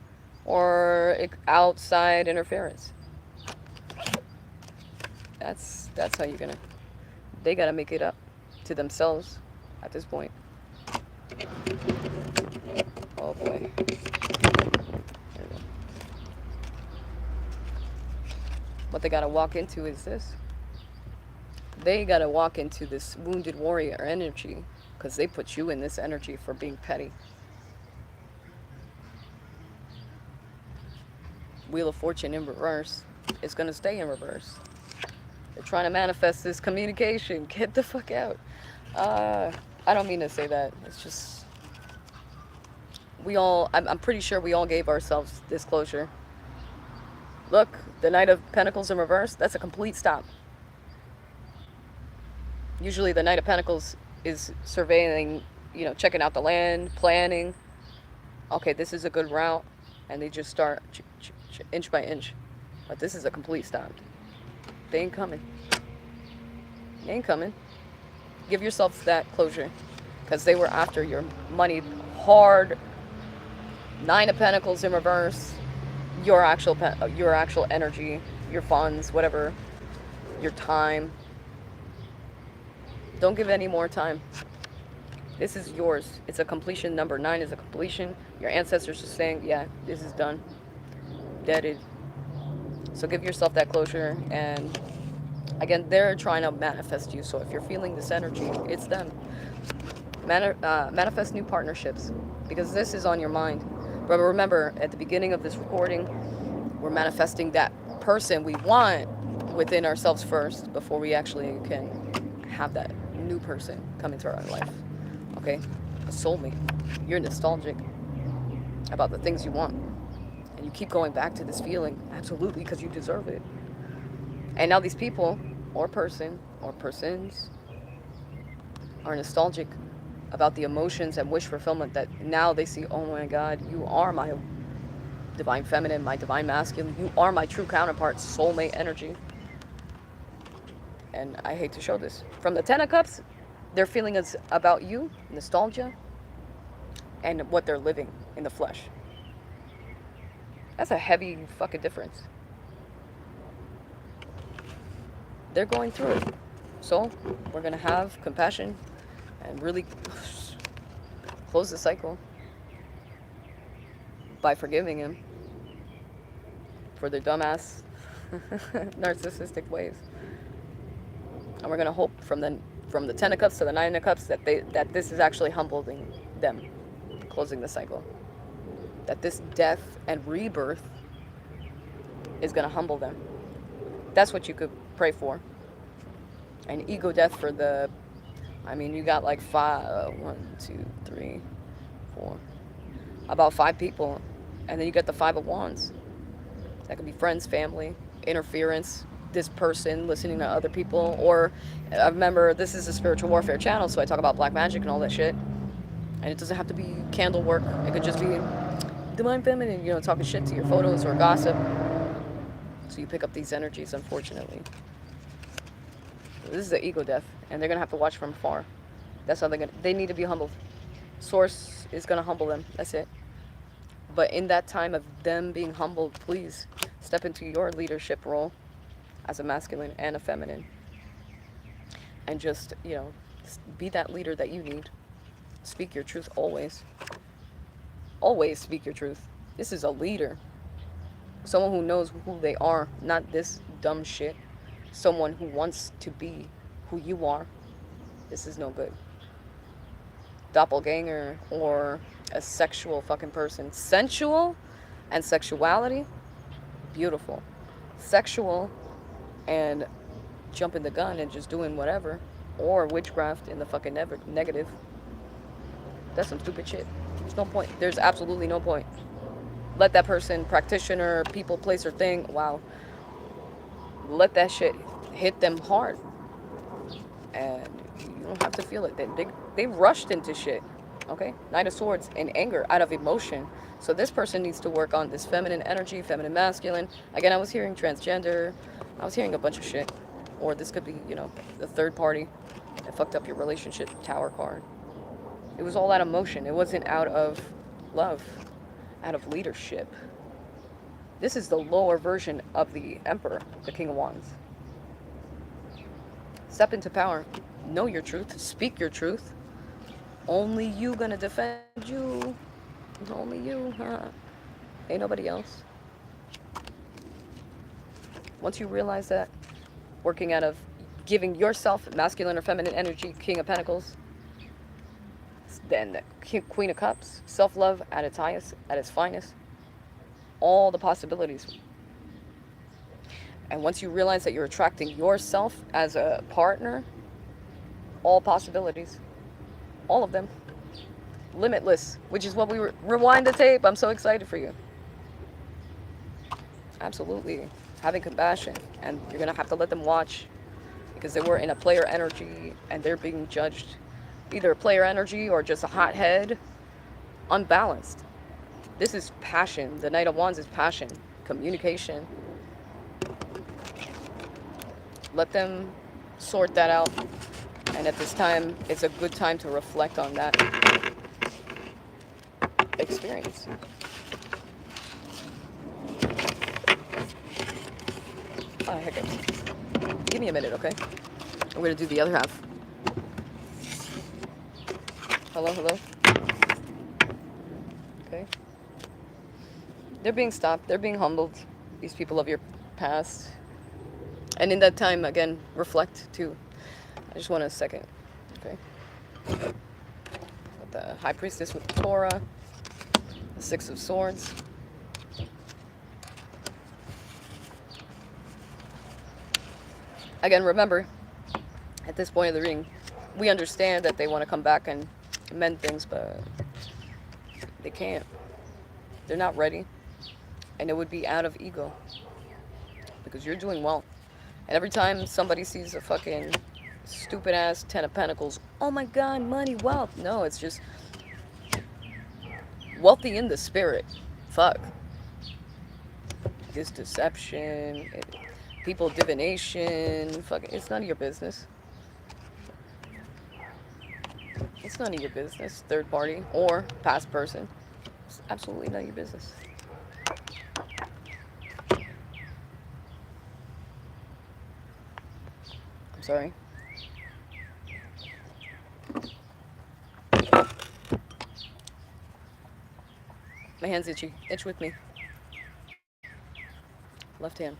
or outside interference. That's how you're gonna, they gotta make it up to themselves at this point. Oh boy. What they gotta walk into is this. They gotta walk into this wounded warrior energy, because they put you in this energy for being petty. Wheel of Fortune in reverse is gonna stay in reverse. They're trying to manifest this communication. Get the fuck out. I don't mean to say that. It's just, I'm pretty sure we all gave ourselves this closure. Look, the Knight of Pentacles in reverse, that's a complete stop. Usually the Knight of Pentacles is surveying, you know, checking out the land, planning. Okay, this is a good route. And they just start inch by inch. But this is a complete stop. They ain't coming. They ain't coming. Give yourself that closure. Because they were after your money hard. 9 of Pentacles in reverse. Your actual energy, your funds, whatever, your time. Don't give any more time. This is yours. It's a completion. Number 9 is a completion. Your ancestors are saying, yeah, this is done. Deaded. So give yourself that closure. And again, they're trying to manifest you. So if you're feeling this energy, it's them. Manifest new partnerships, because this is on your mind. But remember, at the beginning of this recording, we're manifesting that person we want within ourselves first before we actually can have that new person come into our life. Okay? A soulmate. You're nostalgic about the things you want. And you keep going back to this feeling. Absolutely, because you deserve it. And now these people, or person, or persons, are nostalgic about the emotions and wish fulfillment that now they see, oh my God, you are my divine feminine, my divine masculine. You are my true counterpart, soulmate energy. And I hate to show this. From the 10 of Cups, their feeling is about you, nostalgia, and what they're living in the flesh. That's a heavy fucking difference. They're going through it. So, we're going to have compassion and really close the cycle by forgiving him for their dumbass narcissistic ways. And we're going to hope from the from the Ten of Cups to the Nine of Cups, that this is actually humbling them, closing the cycle. That this death and rebirth is gonna humble them. That's what you could pray for. An ego death for the, I mean, you got like one, two, three, four, about 5 people, and then you got the Five of Wands. That could be friends, family, interference, this person listening to other people, or I remember this is a spiritual warfare channel, so I talk about black magic and all that shit. And it doesn't have to be candle work. It could just be divine feminine, you know, talking shit to your photos or gossip. So you pick up these energies, unfortunately. This is the ego death, and they're gonna have to watch from far. That's how they need to be humbled. Source is gonna humble them. That's it. But in that time of them being humbled, please step into your leadership role as a masculine and a feminine. And just, you know, be that leader that you need. Speak your truth always. Always speak your truth. This is a leader. Someone who knows who they are, not this dumb shit. Someone who wants to be who you are. This is no good. Doppelganger or a sexual fucking person. Sensual and sexuality, beautiful. Sexual and jumping the gun and just doing whatever, or witchcraft in the fucking negative. That's some stupid shit. There's no point. There's absolutely no point. Let that person, practitioner, people, place, or thing, wow, let that shit hit them hard. And you don't have to feel it. They rushed into shit. Okay? Knight of Swords in anger, out of emotion. So this person needs to work on this feminine energy, feminine masculine. Again, I was hearing transgender. I was hearing a bunch of shit. Or this could be, you know, the third party that fucked up your relationship, Tower card. It was all out of emotion. It wasn't out of love, out of leadership. This is the lower version of the Emperor, the King of Wands. Step into power. Know your truth. Speak your truth. Only you gonna defend you. Only you, huh? Ain't nobody else. Once you realize that, working out of giving yourself masculine or feminine energy, King of Pentacles, then Queen of Cups, self-love at its highest, at its finest, all the possibilities. And once you realize that you're attracting yourself as a partner, all possibilities, all of them, limitless, which is what we rewind the tape. I'm so excited for you. Absolutely. Having compassion, and you're gonna have to let them watch, because they were in a player energy and they're being judged, either a player energy or just a hothead, unbalanced. This is passion. The Knight of Wands is passion, communication. Let them sort that out, and at this time, it's a good time to reflect on that experience. Oh, hiccups. Give me a minute, okay? I'm gonna do the other half. Hello, hello? Okay. They're being stopped. They're being humbled. These people of your past. And in that time, again, reflect too. I just want a second. Okay. Got the High Priestess with the Torah. The Six of Swords. Again, remember, at this point of the reading, we understand that they want to come back and mend things, but they can't. They're not ready. And it would be out of ego. Because you're doing well. And every time somebody sees a fucking stupid ass Ten of Pentacles, oh my god, money, wealth. No, it's just wealthy in the spirit. Fuck. This deception, people divination, fuck, it's none of your business. It's none of your business, third party or past person. It's absolutely none of your business. I'm sorry. My hand's itchy. Itch with me. Left hand.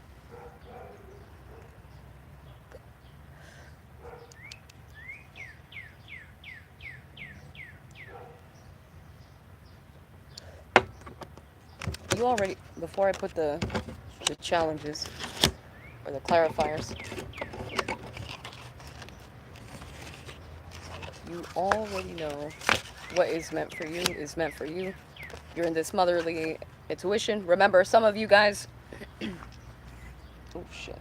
You already, before I put the challenges or the clarifiers, you already know what is meant for you is meant for you. You're in this motherly intuition. Remember, some of you guys, oh shit,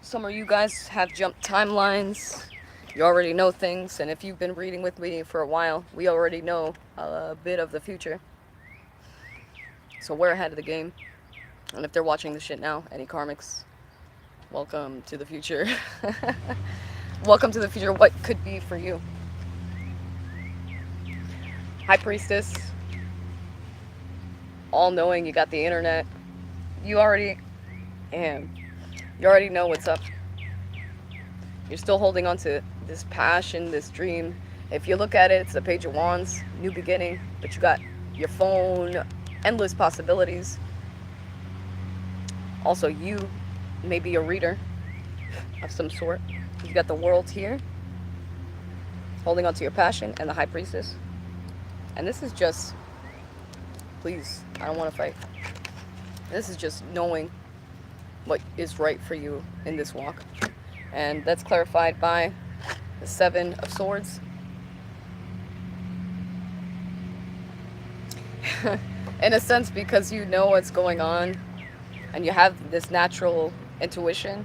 some of you guys have jumped timelines. You already know things, and if you've been reading with me for a while, we already know a bit of the future. So we're ahead of the game. And if they're watching this shit now, any karmics, welcome to the future. Welcome to the future. What could be for you? Hi, Priestess. All knowing, you got the internet. You already you already know what's up. You're still holding on to this passion, this dream. If you look at it, it's the Page of Wands, new beginning, but you got your phone, endless possibilities. Also, you may be a reader of some sort. You got the World here, holding on to your passion, and the High Priestess. And this is just, please, I don't want to fight. This is just knowing what is right for you in this walk. And that's clarified by the Seven of Swords. In a sense, because you know what's going on and you have this natural intuition,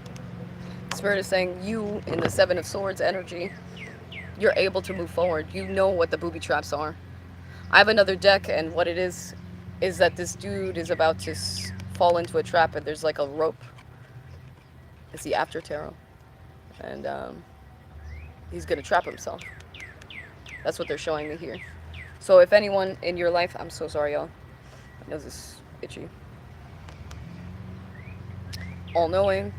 Spirit is saying you, in the Seven of Swords energy, you're able to move forward. You know what the booby traps are. I have another deck, and what it is that this dude is about to fall into a trap, and there's like a rope. It's the After Tarot. And he's gonna trap himself. That's what they're showing me here. So if anyone in your life, I'm so sorry, y'all. My nose is itchy. All-knowing,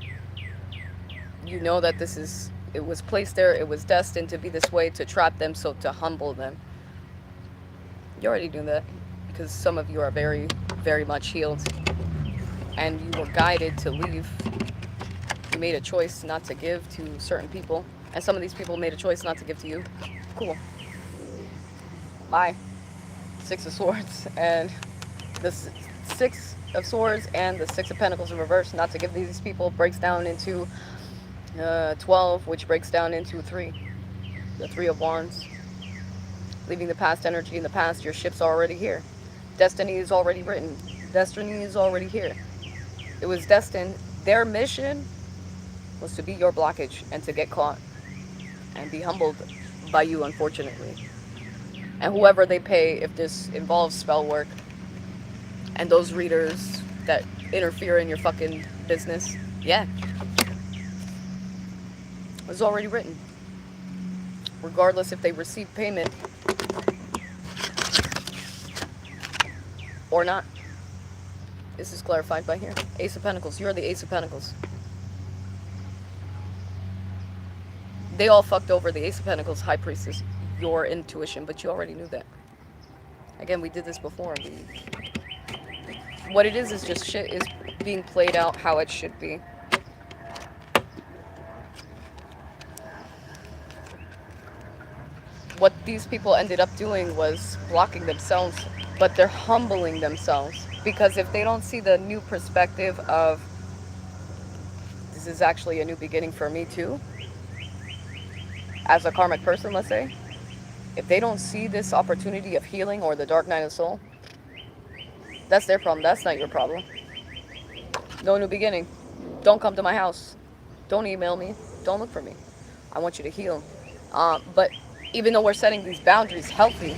you know that this is, it was placed there, it was destined to be this way, to trap them, so to humble them. You already knew that, because some of you are very, very much healed, and you were guided to leave. You made a choice not to give to certain people, and some of these people made a choice not to give to you. Cool. Bye. Six of Swords, and the Six of Swords and the Six of Pentacles in reverse, not to give these people, breaks down into 12, which breaks down into 3. The Three of Wands. Leaving the past energy in the past, your ship's already here. Destiny is already written. Destiny is already here. It was destined. Their mission was to be your blockage and to get caught and be humbled by you, unfortunately. And whoever they pay, if this involves spell work, and those readers that interfere in your fucking business, yeah, it was already written. Regardless if they receive payment or not. This is clarified by here. Ace of Pentacles. You're the Ace of Pentacles. They all fucked over the Ace of Pentacles, High Priestess, your intuition, but you already knew that. Again, we did this before. What it is just shit is being played out how it should be. What these people ended up doing was blocking themselves, but they're humbling themselves. Because if they don't see the new perspective of, this is actually a new beginning for me too, as a karmic person, let's say, if they don't see this opportunity of healing or the dark night of soul, that's their problem. That's not your problem. No new beginning. Don't come to my house. Don't email me. Don't look for me. I want you to heal. But even though we're setting these boundaries healthy,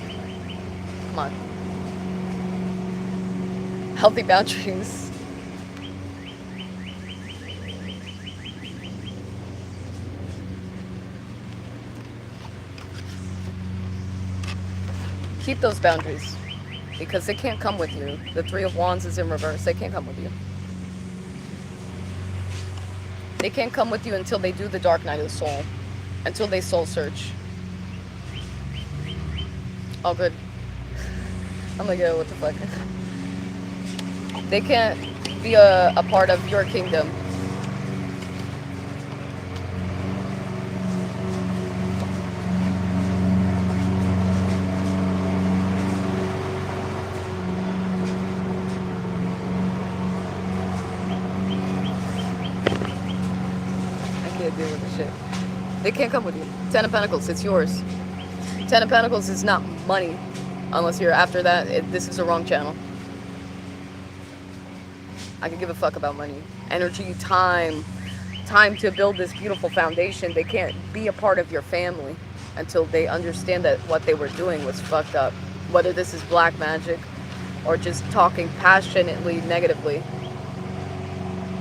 come on. Healthy boundaries. Keep those boundaries, because they can't come with you. The Three of Wands is in reverse. They can't come with you. They can't come with you until they do the dark night of the soul. Until they soul search. Oh, good. I'm like, what the fuck? They can't be a part of your kingdom. to deal with this shit. They can't come with you. Ten of Pentacles, it's yours. Ten of Pentacles is not money. Unless you're after that, this is the wrong channel. I could give a fuck about money. Energy, time to build this beautiful foundation. They can't be a part of your family until they understand that what they were doing was fucked up. Whether this is black magic or just talking passionately negatively.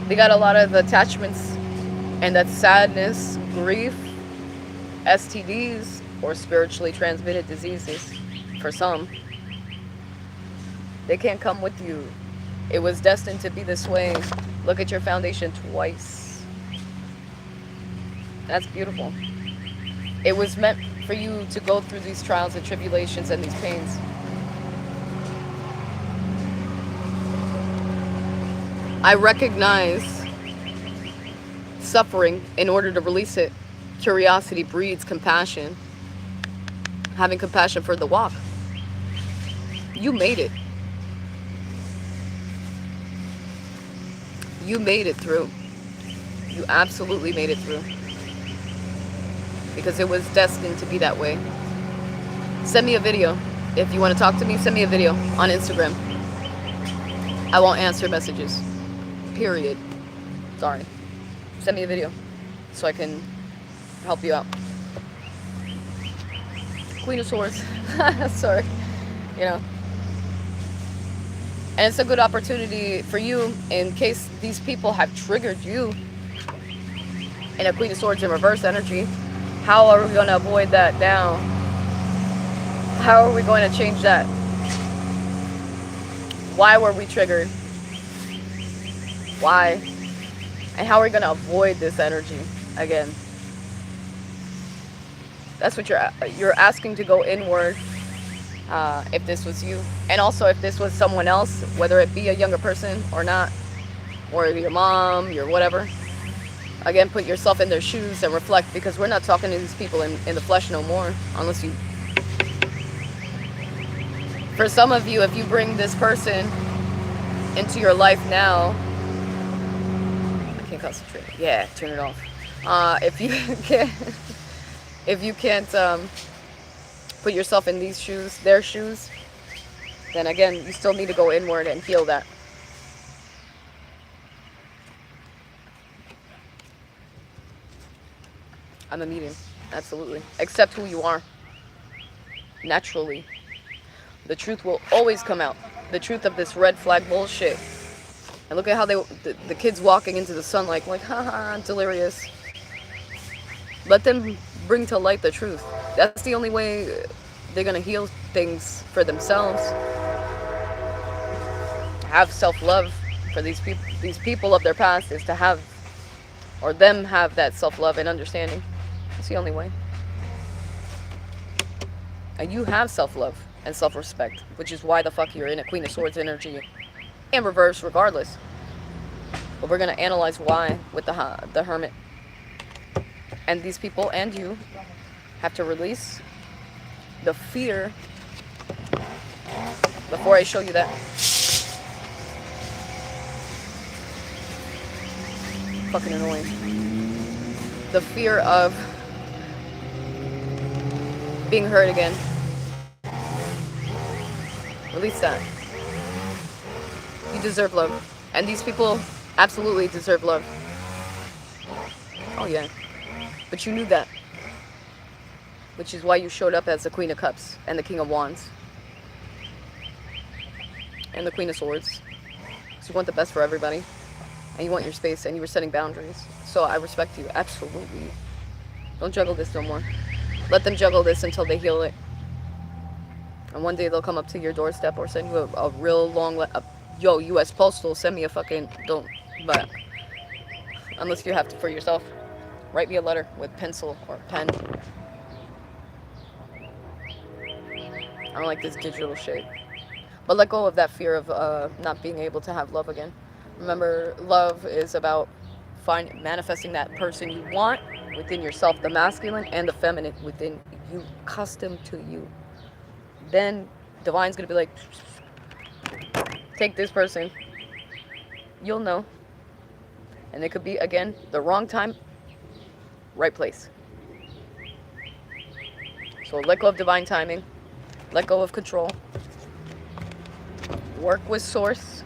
They got a lot of attachments, and that's sadness, grief, STDs, or spiritually transmitted diseases for some. They can't come with you. It was destined to be this way. Look at your foundation twice. That's beautiful. It was meant for you to go through these trials and tribulations and these pains. I recognize suffering in order to release it. Curiosity breeds compassion. Having compassion for the walk. You made it. You made it through. You absolutely made it through. Because it was destined to be that way. Send me a video. If you want to talk to me, send me a video on Instagram. I won't answer messages. Period. Sorry. Send me a video so I can help you out. Queen of Swords. Sorry. You know. And it's a good opportunity for you in case these people have triggered you in a Queen of Swords in reverse energy. How are we going to avoid that now? How are we going to change that? Why were we triggered? Why? And how are we going to avoid this energy again? That's what you're asking to go inward. If this was you, and also if this was someone else, whether it be a younger person or not, or your mom, your whatever. Again, put yourself in their shoes and reflect, because we're not talking to these people in the flesh no more, unless you. For some of you, if you bring this person into your life now, I can't concentrate. Yeah, turn it off. If you can't put yourself in these shoes, their shoes, then again, you still need to go inward and heal that. I'm a medium, absolutely. Accept who you are, naturally. The truth will always come out. The truth of this red flag bullshit. And look at how the kids walking into the sunlight, like, haha, delirious. Let them bring to light the truth. That's the only way they're going to heal things for themselves. Have self-love for these people of their past, is to have, or them have that self-love and understanding. It's the only way. And you have self-love and self-respect, which is why the fuck you're in a Queen of Swords energy in reverse regardless. But we're going to analyze why with the Hermit. And these people and you have to release the fear before I show you that. Fucking annoying. The fear of being hurt again. Release that. You deserve love. And these people absolutely deserve love. Oh yeah. But you knew that. Which is why you showed up as the Queen of Cups and the King of Wands. And the Queen of Swords. So you want the best for everybody. And you want your space, and you were setting boundaries. So I respect you, absolutely. Don't juggle this no more. Let them juggle this until they heal it. And one day they'll come up to your doorstep or send you a real long yo, U.S. Postal, send me a fucking, don't, but unless you have to for yourself. Write me a letter with pencil or pen. I don't like this digital shit. But let go of that fear of not being able to have love again. Remember, love is about manifesting that person you want within yourself, the masculine and the feminine within you, custom to you. Then Divine's gonna be like, take this person. You'll know. And it could be, again, the wrong time right place. So let go of divine timing. Let go of control. Work with source.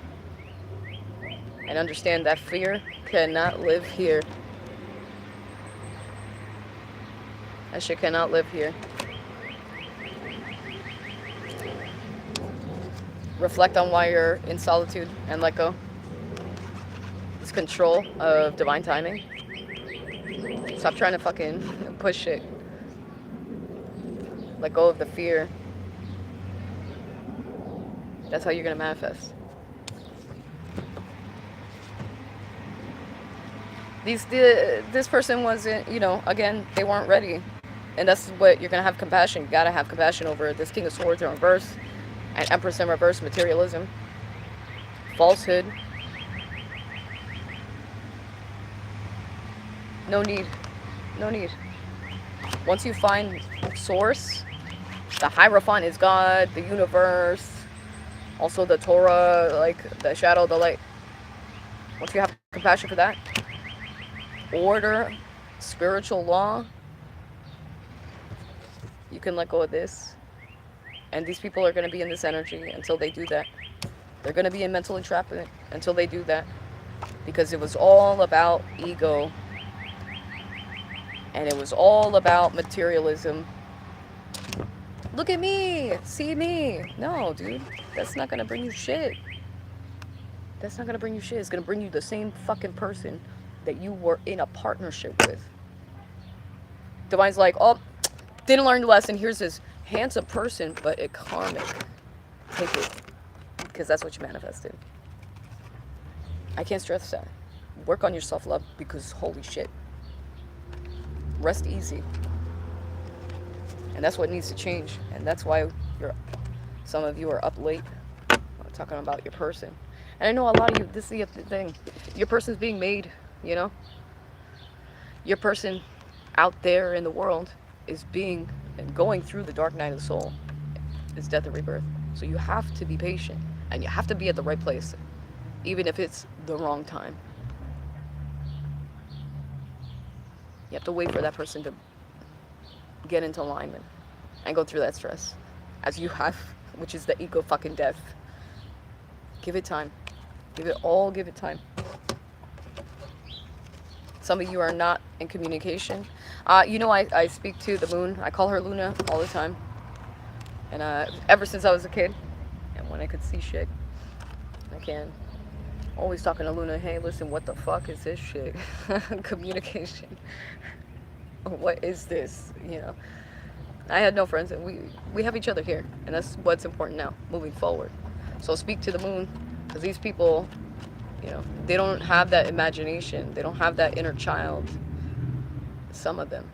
And understand that fear cannot live here. That shit cannot live here. Reflect on why you're in solitude and let go. It's control of divine timing. Stop trying to fucking push it. Let go of the fear. That's how you're gonna manifest. This person wasn't, again, they weren't ready. And that's what you're gonna have compassion. You gotta have compassion over this King of Swords in reverse and Empress in reverse, materialism, falsehood. No need. No need. Once you find source, the Hierophant is God, the universe, also the Torah, like the shadow, the light. Once you have compassion for that, order, spiritual law, you can let go of this. And these people are going to be in this energy until they do that. They're going to be in mental entrapment until they do that. Because it was all about ego. And it was all about materialism. Look at me! See me! No, dude. That's not going to bring you shit. That's not going to bring you shit. It's going to bring you the same fucking person that you were in a partnership with. Divine's like, oh, didn't learn the lesson. Here's this handsome person, but a karmic. Take it. Because that's what you manifested. I can't stress that. Work on your self-love because holy shit. Rest easy. And that's what needs to change. And that's why some of you are up late talking about your person. And I know a lot of you, this is the thing. Your person's being made, Your person out there in the world is being and going through the dark night of the soul. It's death and rebirth. So you have to be patient. And you have to be at the right place. Even if it's the wrong time. You have to wait for that person to get into alignment and go through that stress. As you have, which is the ego fucking death. Give it time. Give it time. Some of you are not in communication. I speak to the moon. I call her Luna all the time. And ever since I was a kid, and when I could see shit, I can. Always talking to Luna, hey, listen, what the fuck is this shit? Communication. What is this? I had no friends, and we have each other here, and that's what's important now, moving forward. So speak to the moon, because these people, they don't have that imagination. They don't have that inner child. Some of them.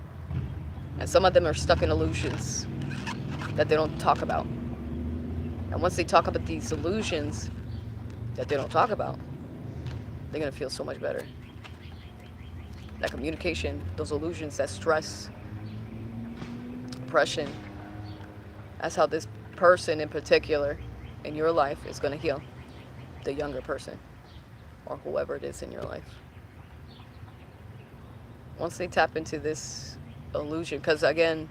And some of them are stuck in illusions that they don't talk about. And once they talk about these illusions that they don't talk about, they're going to feel so much better. That communication, those illusions, that stress, depression, that's how this person in particular in your life is going to heal. The younger person or whoever it is in your life. Once they tap into this illusion, because again,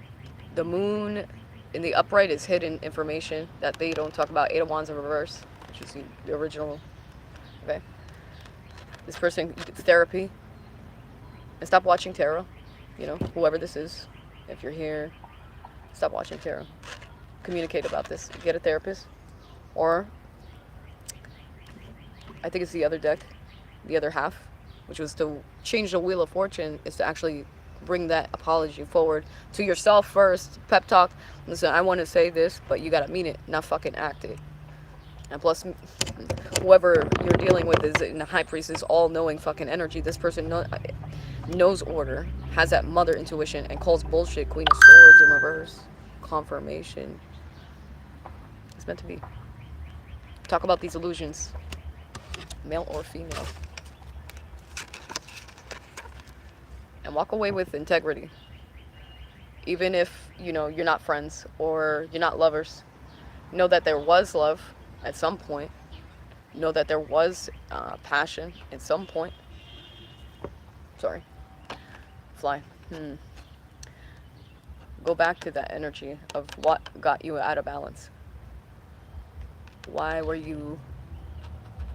the moon in the upright is hidden information that they don't talk about. Eight of Wands in reverse, which is the original. Okay. This person, therapy. And stop watching tarot. Whoever this is. If you're here, stop watching tarot. Communicate about this. Get a therapist. Or, I think it's the other deck, the other half, which was to change the Wheel of Fortune, is to actually bring that apology forward to yourself first. Pep talk. Listen, I want to say this, but you gotta mean it, not fucking act it. And plus, whoever you're dealing with is in the High Priestess, all-knowing fucking energy. This person knows order, has that mother intuition, and calls bullshit. Queen of Swords in reverse. Confirmation. It's meant to be. Talk about these illusions. Male or female. And walk away with integrity. Even if, you're not friends or you're not lovers. Know that there was love at some point. Know that there was passion at some point. Sorry. Fly. Go back to that energy of what got you out of balance. Why were you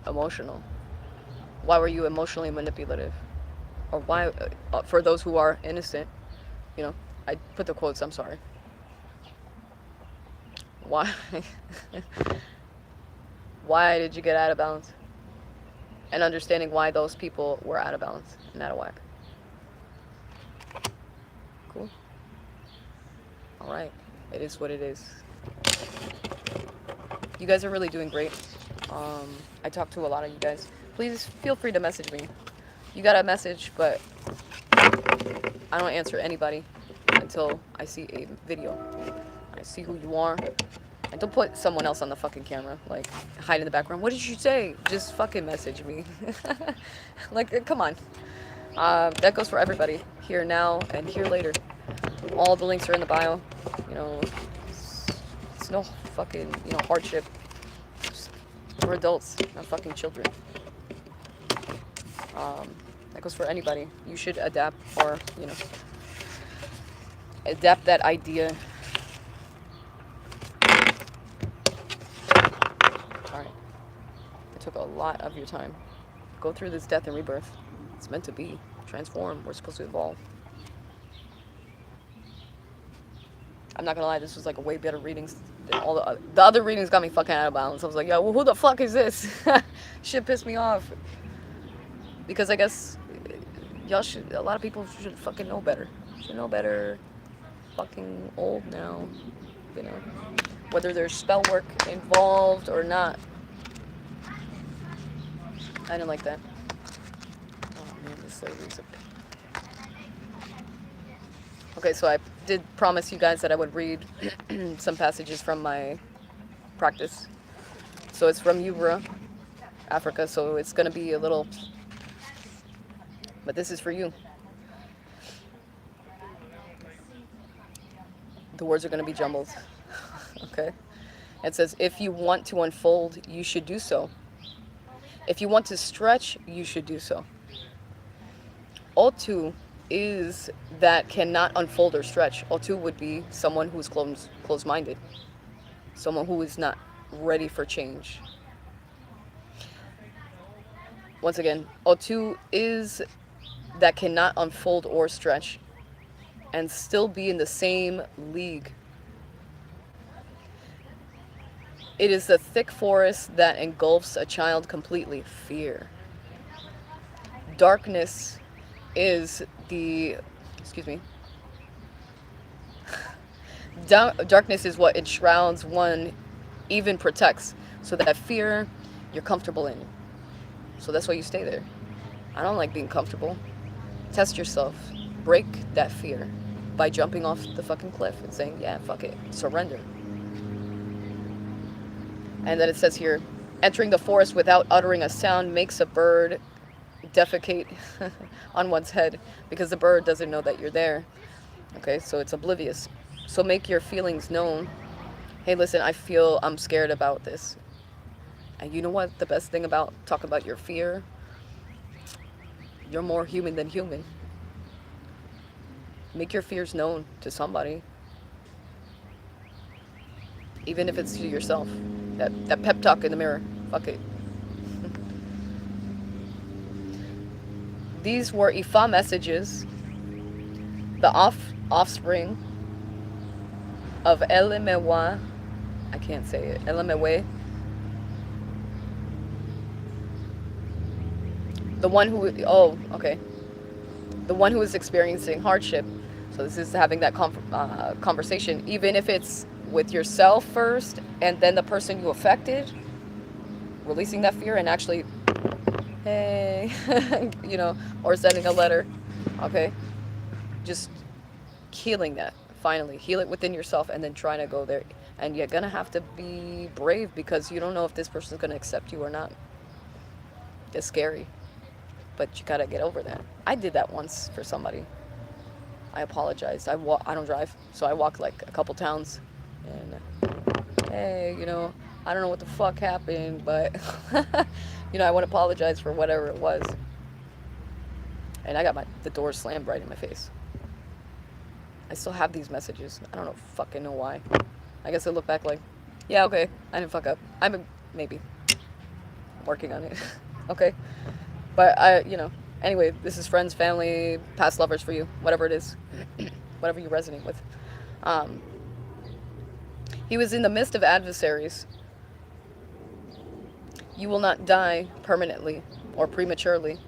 emotional? Why were you emotionally manipulative? Or why, for those who are innocent, you know, I put the quotes, I'm sorry. Why? Why did you get out of balance? And understanding why those people were out of balance and out of whack. Cool. All right. It is what it is. You guys are really doing great. I talked to a lot of you guys. Please feel free to message me. You got a message, but I don't answer anybody until I see a video. I see who you are. And don't put someone else on the fucking camera. Like, hide in the background. What did you say? Just fucking message me. Like, come on. That goes for everybody. Here now and here later. All the links are in the bio. You know, it's no fucking, you know, hardship. We're adults, not fucking children. That goes for anybody. You should adapt, or, you know, adapt that idea. Alright. I took a lot of your time. Go through this death and rebirth. It's meant to be. Transform. We're supposed to evolve. I'm not gonna lie, this was like a way better readings than all the other readings got me fucking out of balance. I was like, yo, well, who the fuck is this? Shit pissed me off. Because I guess y'all should, a lot of people should fucking know better. Should know better. Fucking old now, you know. Whether there's spell work involved or not. I didn't like that. Oh man, this lady's a... Okay, so I did promise you guys that I would read some passages from my practice. So it's from Ubra, Africa, so it's going to be a little... But this is for you. The words are going to be jumbled. Okay? It says, if you want to unfold, you should do so. If you want to stretch, you should do so. Otu is that cannot unfold or stretch. Otu would be someone who is closed-minded. Someone who is not ready for change. Once again, Otu is that cannot unfold or stretch and still be in the same league. It is the thick forest that engulfs a child completely. Fear. Darkness is the... Excuse me. Darkness is what enshrouds one, even protects. So that fear, you're comfortable in. So that's why you stay there. I don't like being comfortable. Test yourself. Break that fear by jumping off the fucking cliff and saying, yeah, fuck it. Surrender. And then it says here, entering the forest without uttering a sound makes a bird defecate on one's head because the bird doesn't know that you're there. Okay, so it's oblivious. So make your feelings known. Hey, listen, I'm scared about this. And you know what? The best thing about talking about your fear, you're more human than human. Make your fears known to somebody. Even if it's to yourself. That pep talk in the mirror. Fuck it. These were Ifa messages. The offspring of L.L.C. I can't say it. L.L.C. The one who... Oh, okay. The one who is experiencing hardship. So this is having that conversation. Even if it's with yourself first, and then the person you affected, releasing that fear and actually, hey, you know, or sending a letter, okay? Just healing that, finally. Heal it within yourself and then trying to go there. And you're gonna have to be brave because you don't know if this person's gonna accept you or not. It's scary, but you gotta get over that. I did that once for somebody. I apologized. I don't drive, so I walked like a couple towns. And hey, you know, I don't know what the fuck happened, but you know, I want to apologize for whatever it was. And I got the door slammed right in my face. I still have these messages. I don't know fucking know why. I guess I look back like, yeah, okay, I didn't fuck up. Maybe working on it. Okay. But anyway, this is friends, family, past lovers for you, whatever it is, whatever you resonate with. Um, he was in the midst of adversaries. You will not die permanently or prematurely,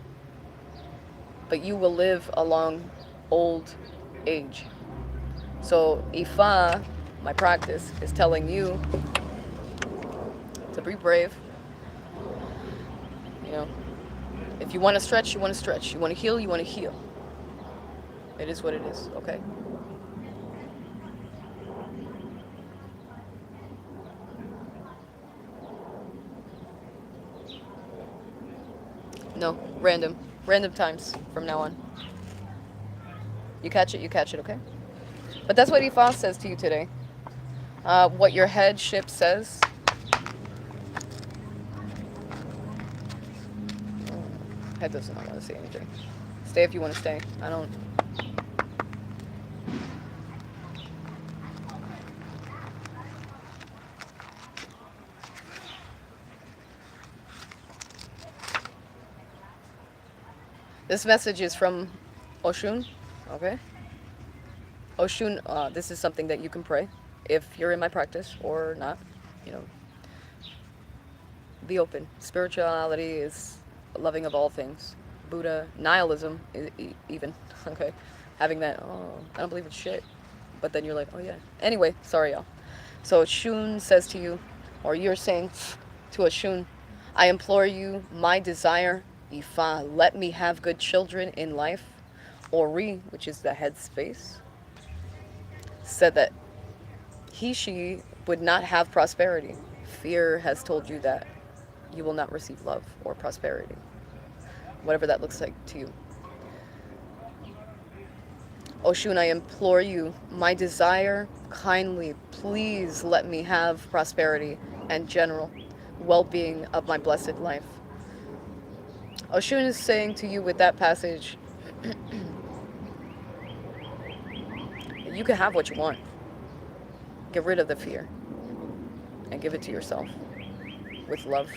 but you will live a long old age. So Ifa, my practice, is telling you to be brave. You know, if you want to stretch, you want to stretch. You want to heal, you want to heal. It is what it is, okay? No, random. Random times from now on. You catch it, okay? But that's what Ifa says to you today. What your headship says. Head does not want to say anything. Stay if you want to stay. I don't. This message is from Oshun, okay? Oshun, this is something that you can pray if you're in my practice or not. You know, be open. Spirituality is loving of all things. Buddha, nihilism, even, okay? Having that, oh, I don't believe in shit. But then you're like, oh yeah. Anyway, sorry y'all. So Oshun says to you, or you're saying to Oshun, I implore you, my desire, Ifa, let me have good children in life. Ori, which is the headspace, said that she would not have prosperity. Fear has told you that you will not receive love or prosperity, whatever that looks like to you. Oshun, I implore you, my desire, kindly, please let me have prosperity and general well-being of my blessed life. Oshun is saying to you with that passage, you can have what you want. Get rid of the fear and give it to yourself with love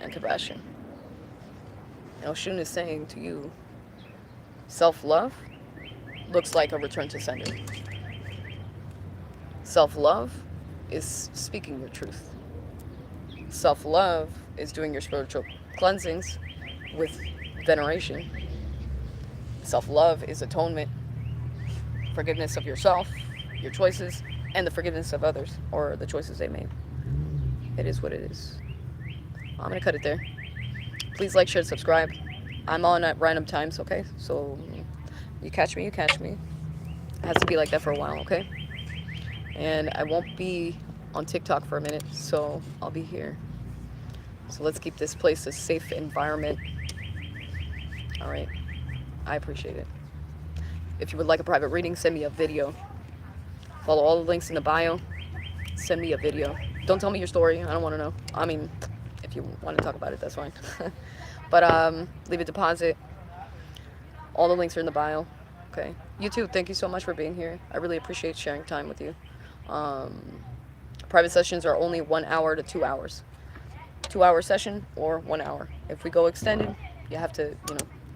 and compassion. And Oshun is saying to you, self-love looks like a return to sender. Self-love is speaking your truth. Self-love is doing your spiritual cleansings with veneration. Self-love is atonement, forgiveness of yourself, your choices, and the forgiveness of others, or the choices they made. It is what it is. I'm going to cut it there. Please like, share, subscribe. I'm on at random times, okay? So you catch me, you catch me. It has to be like that for a while, okay? And I won't be on TikTok for a minute, so I'll be here. So let's keep this place a safe environment. All right. I appreciate it. If you would like a private reading, send me a video. Follow all the links in the bio. Send me a video. Don't tell me your story. I don't want to know. I mean, if you want to talk about it, that's fine. But leave a deposit. All the links are in the bio. Okay. You too. Thank you so much for being here. I really appreciate sharing time with you. Private sessions are only 1 hour to 2 hours. 2-hour session or 1 hour. If we go extended, you have to,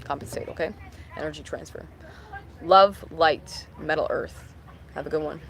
compensate, okay? Energy transfer. Love, light, Metal Earth. Have a good one.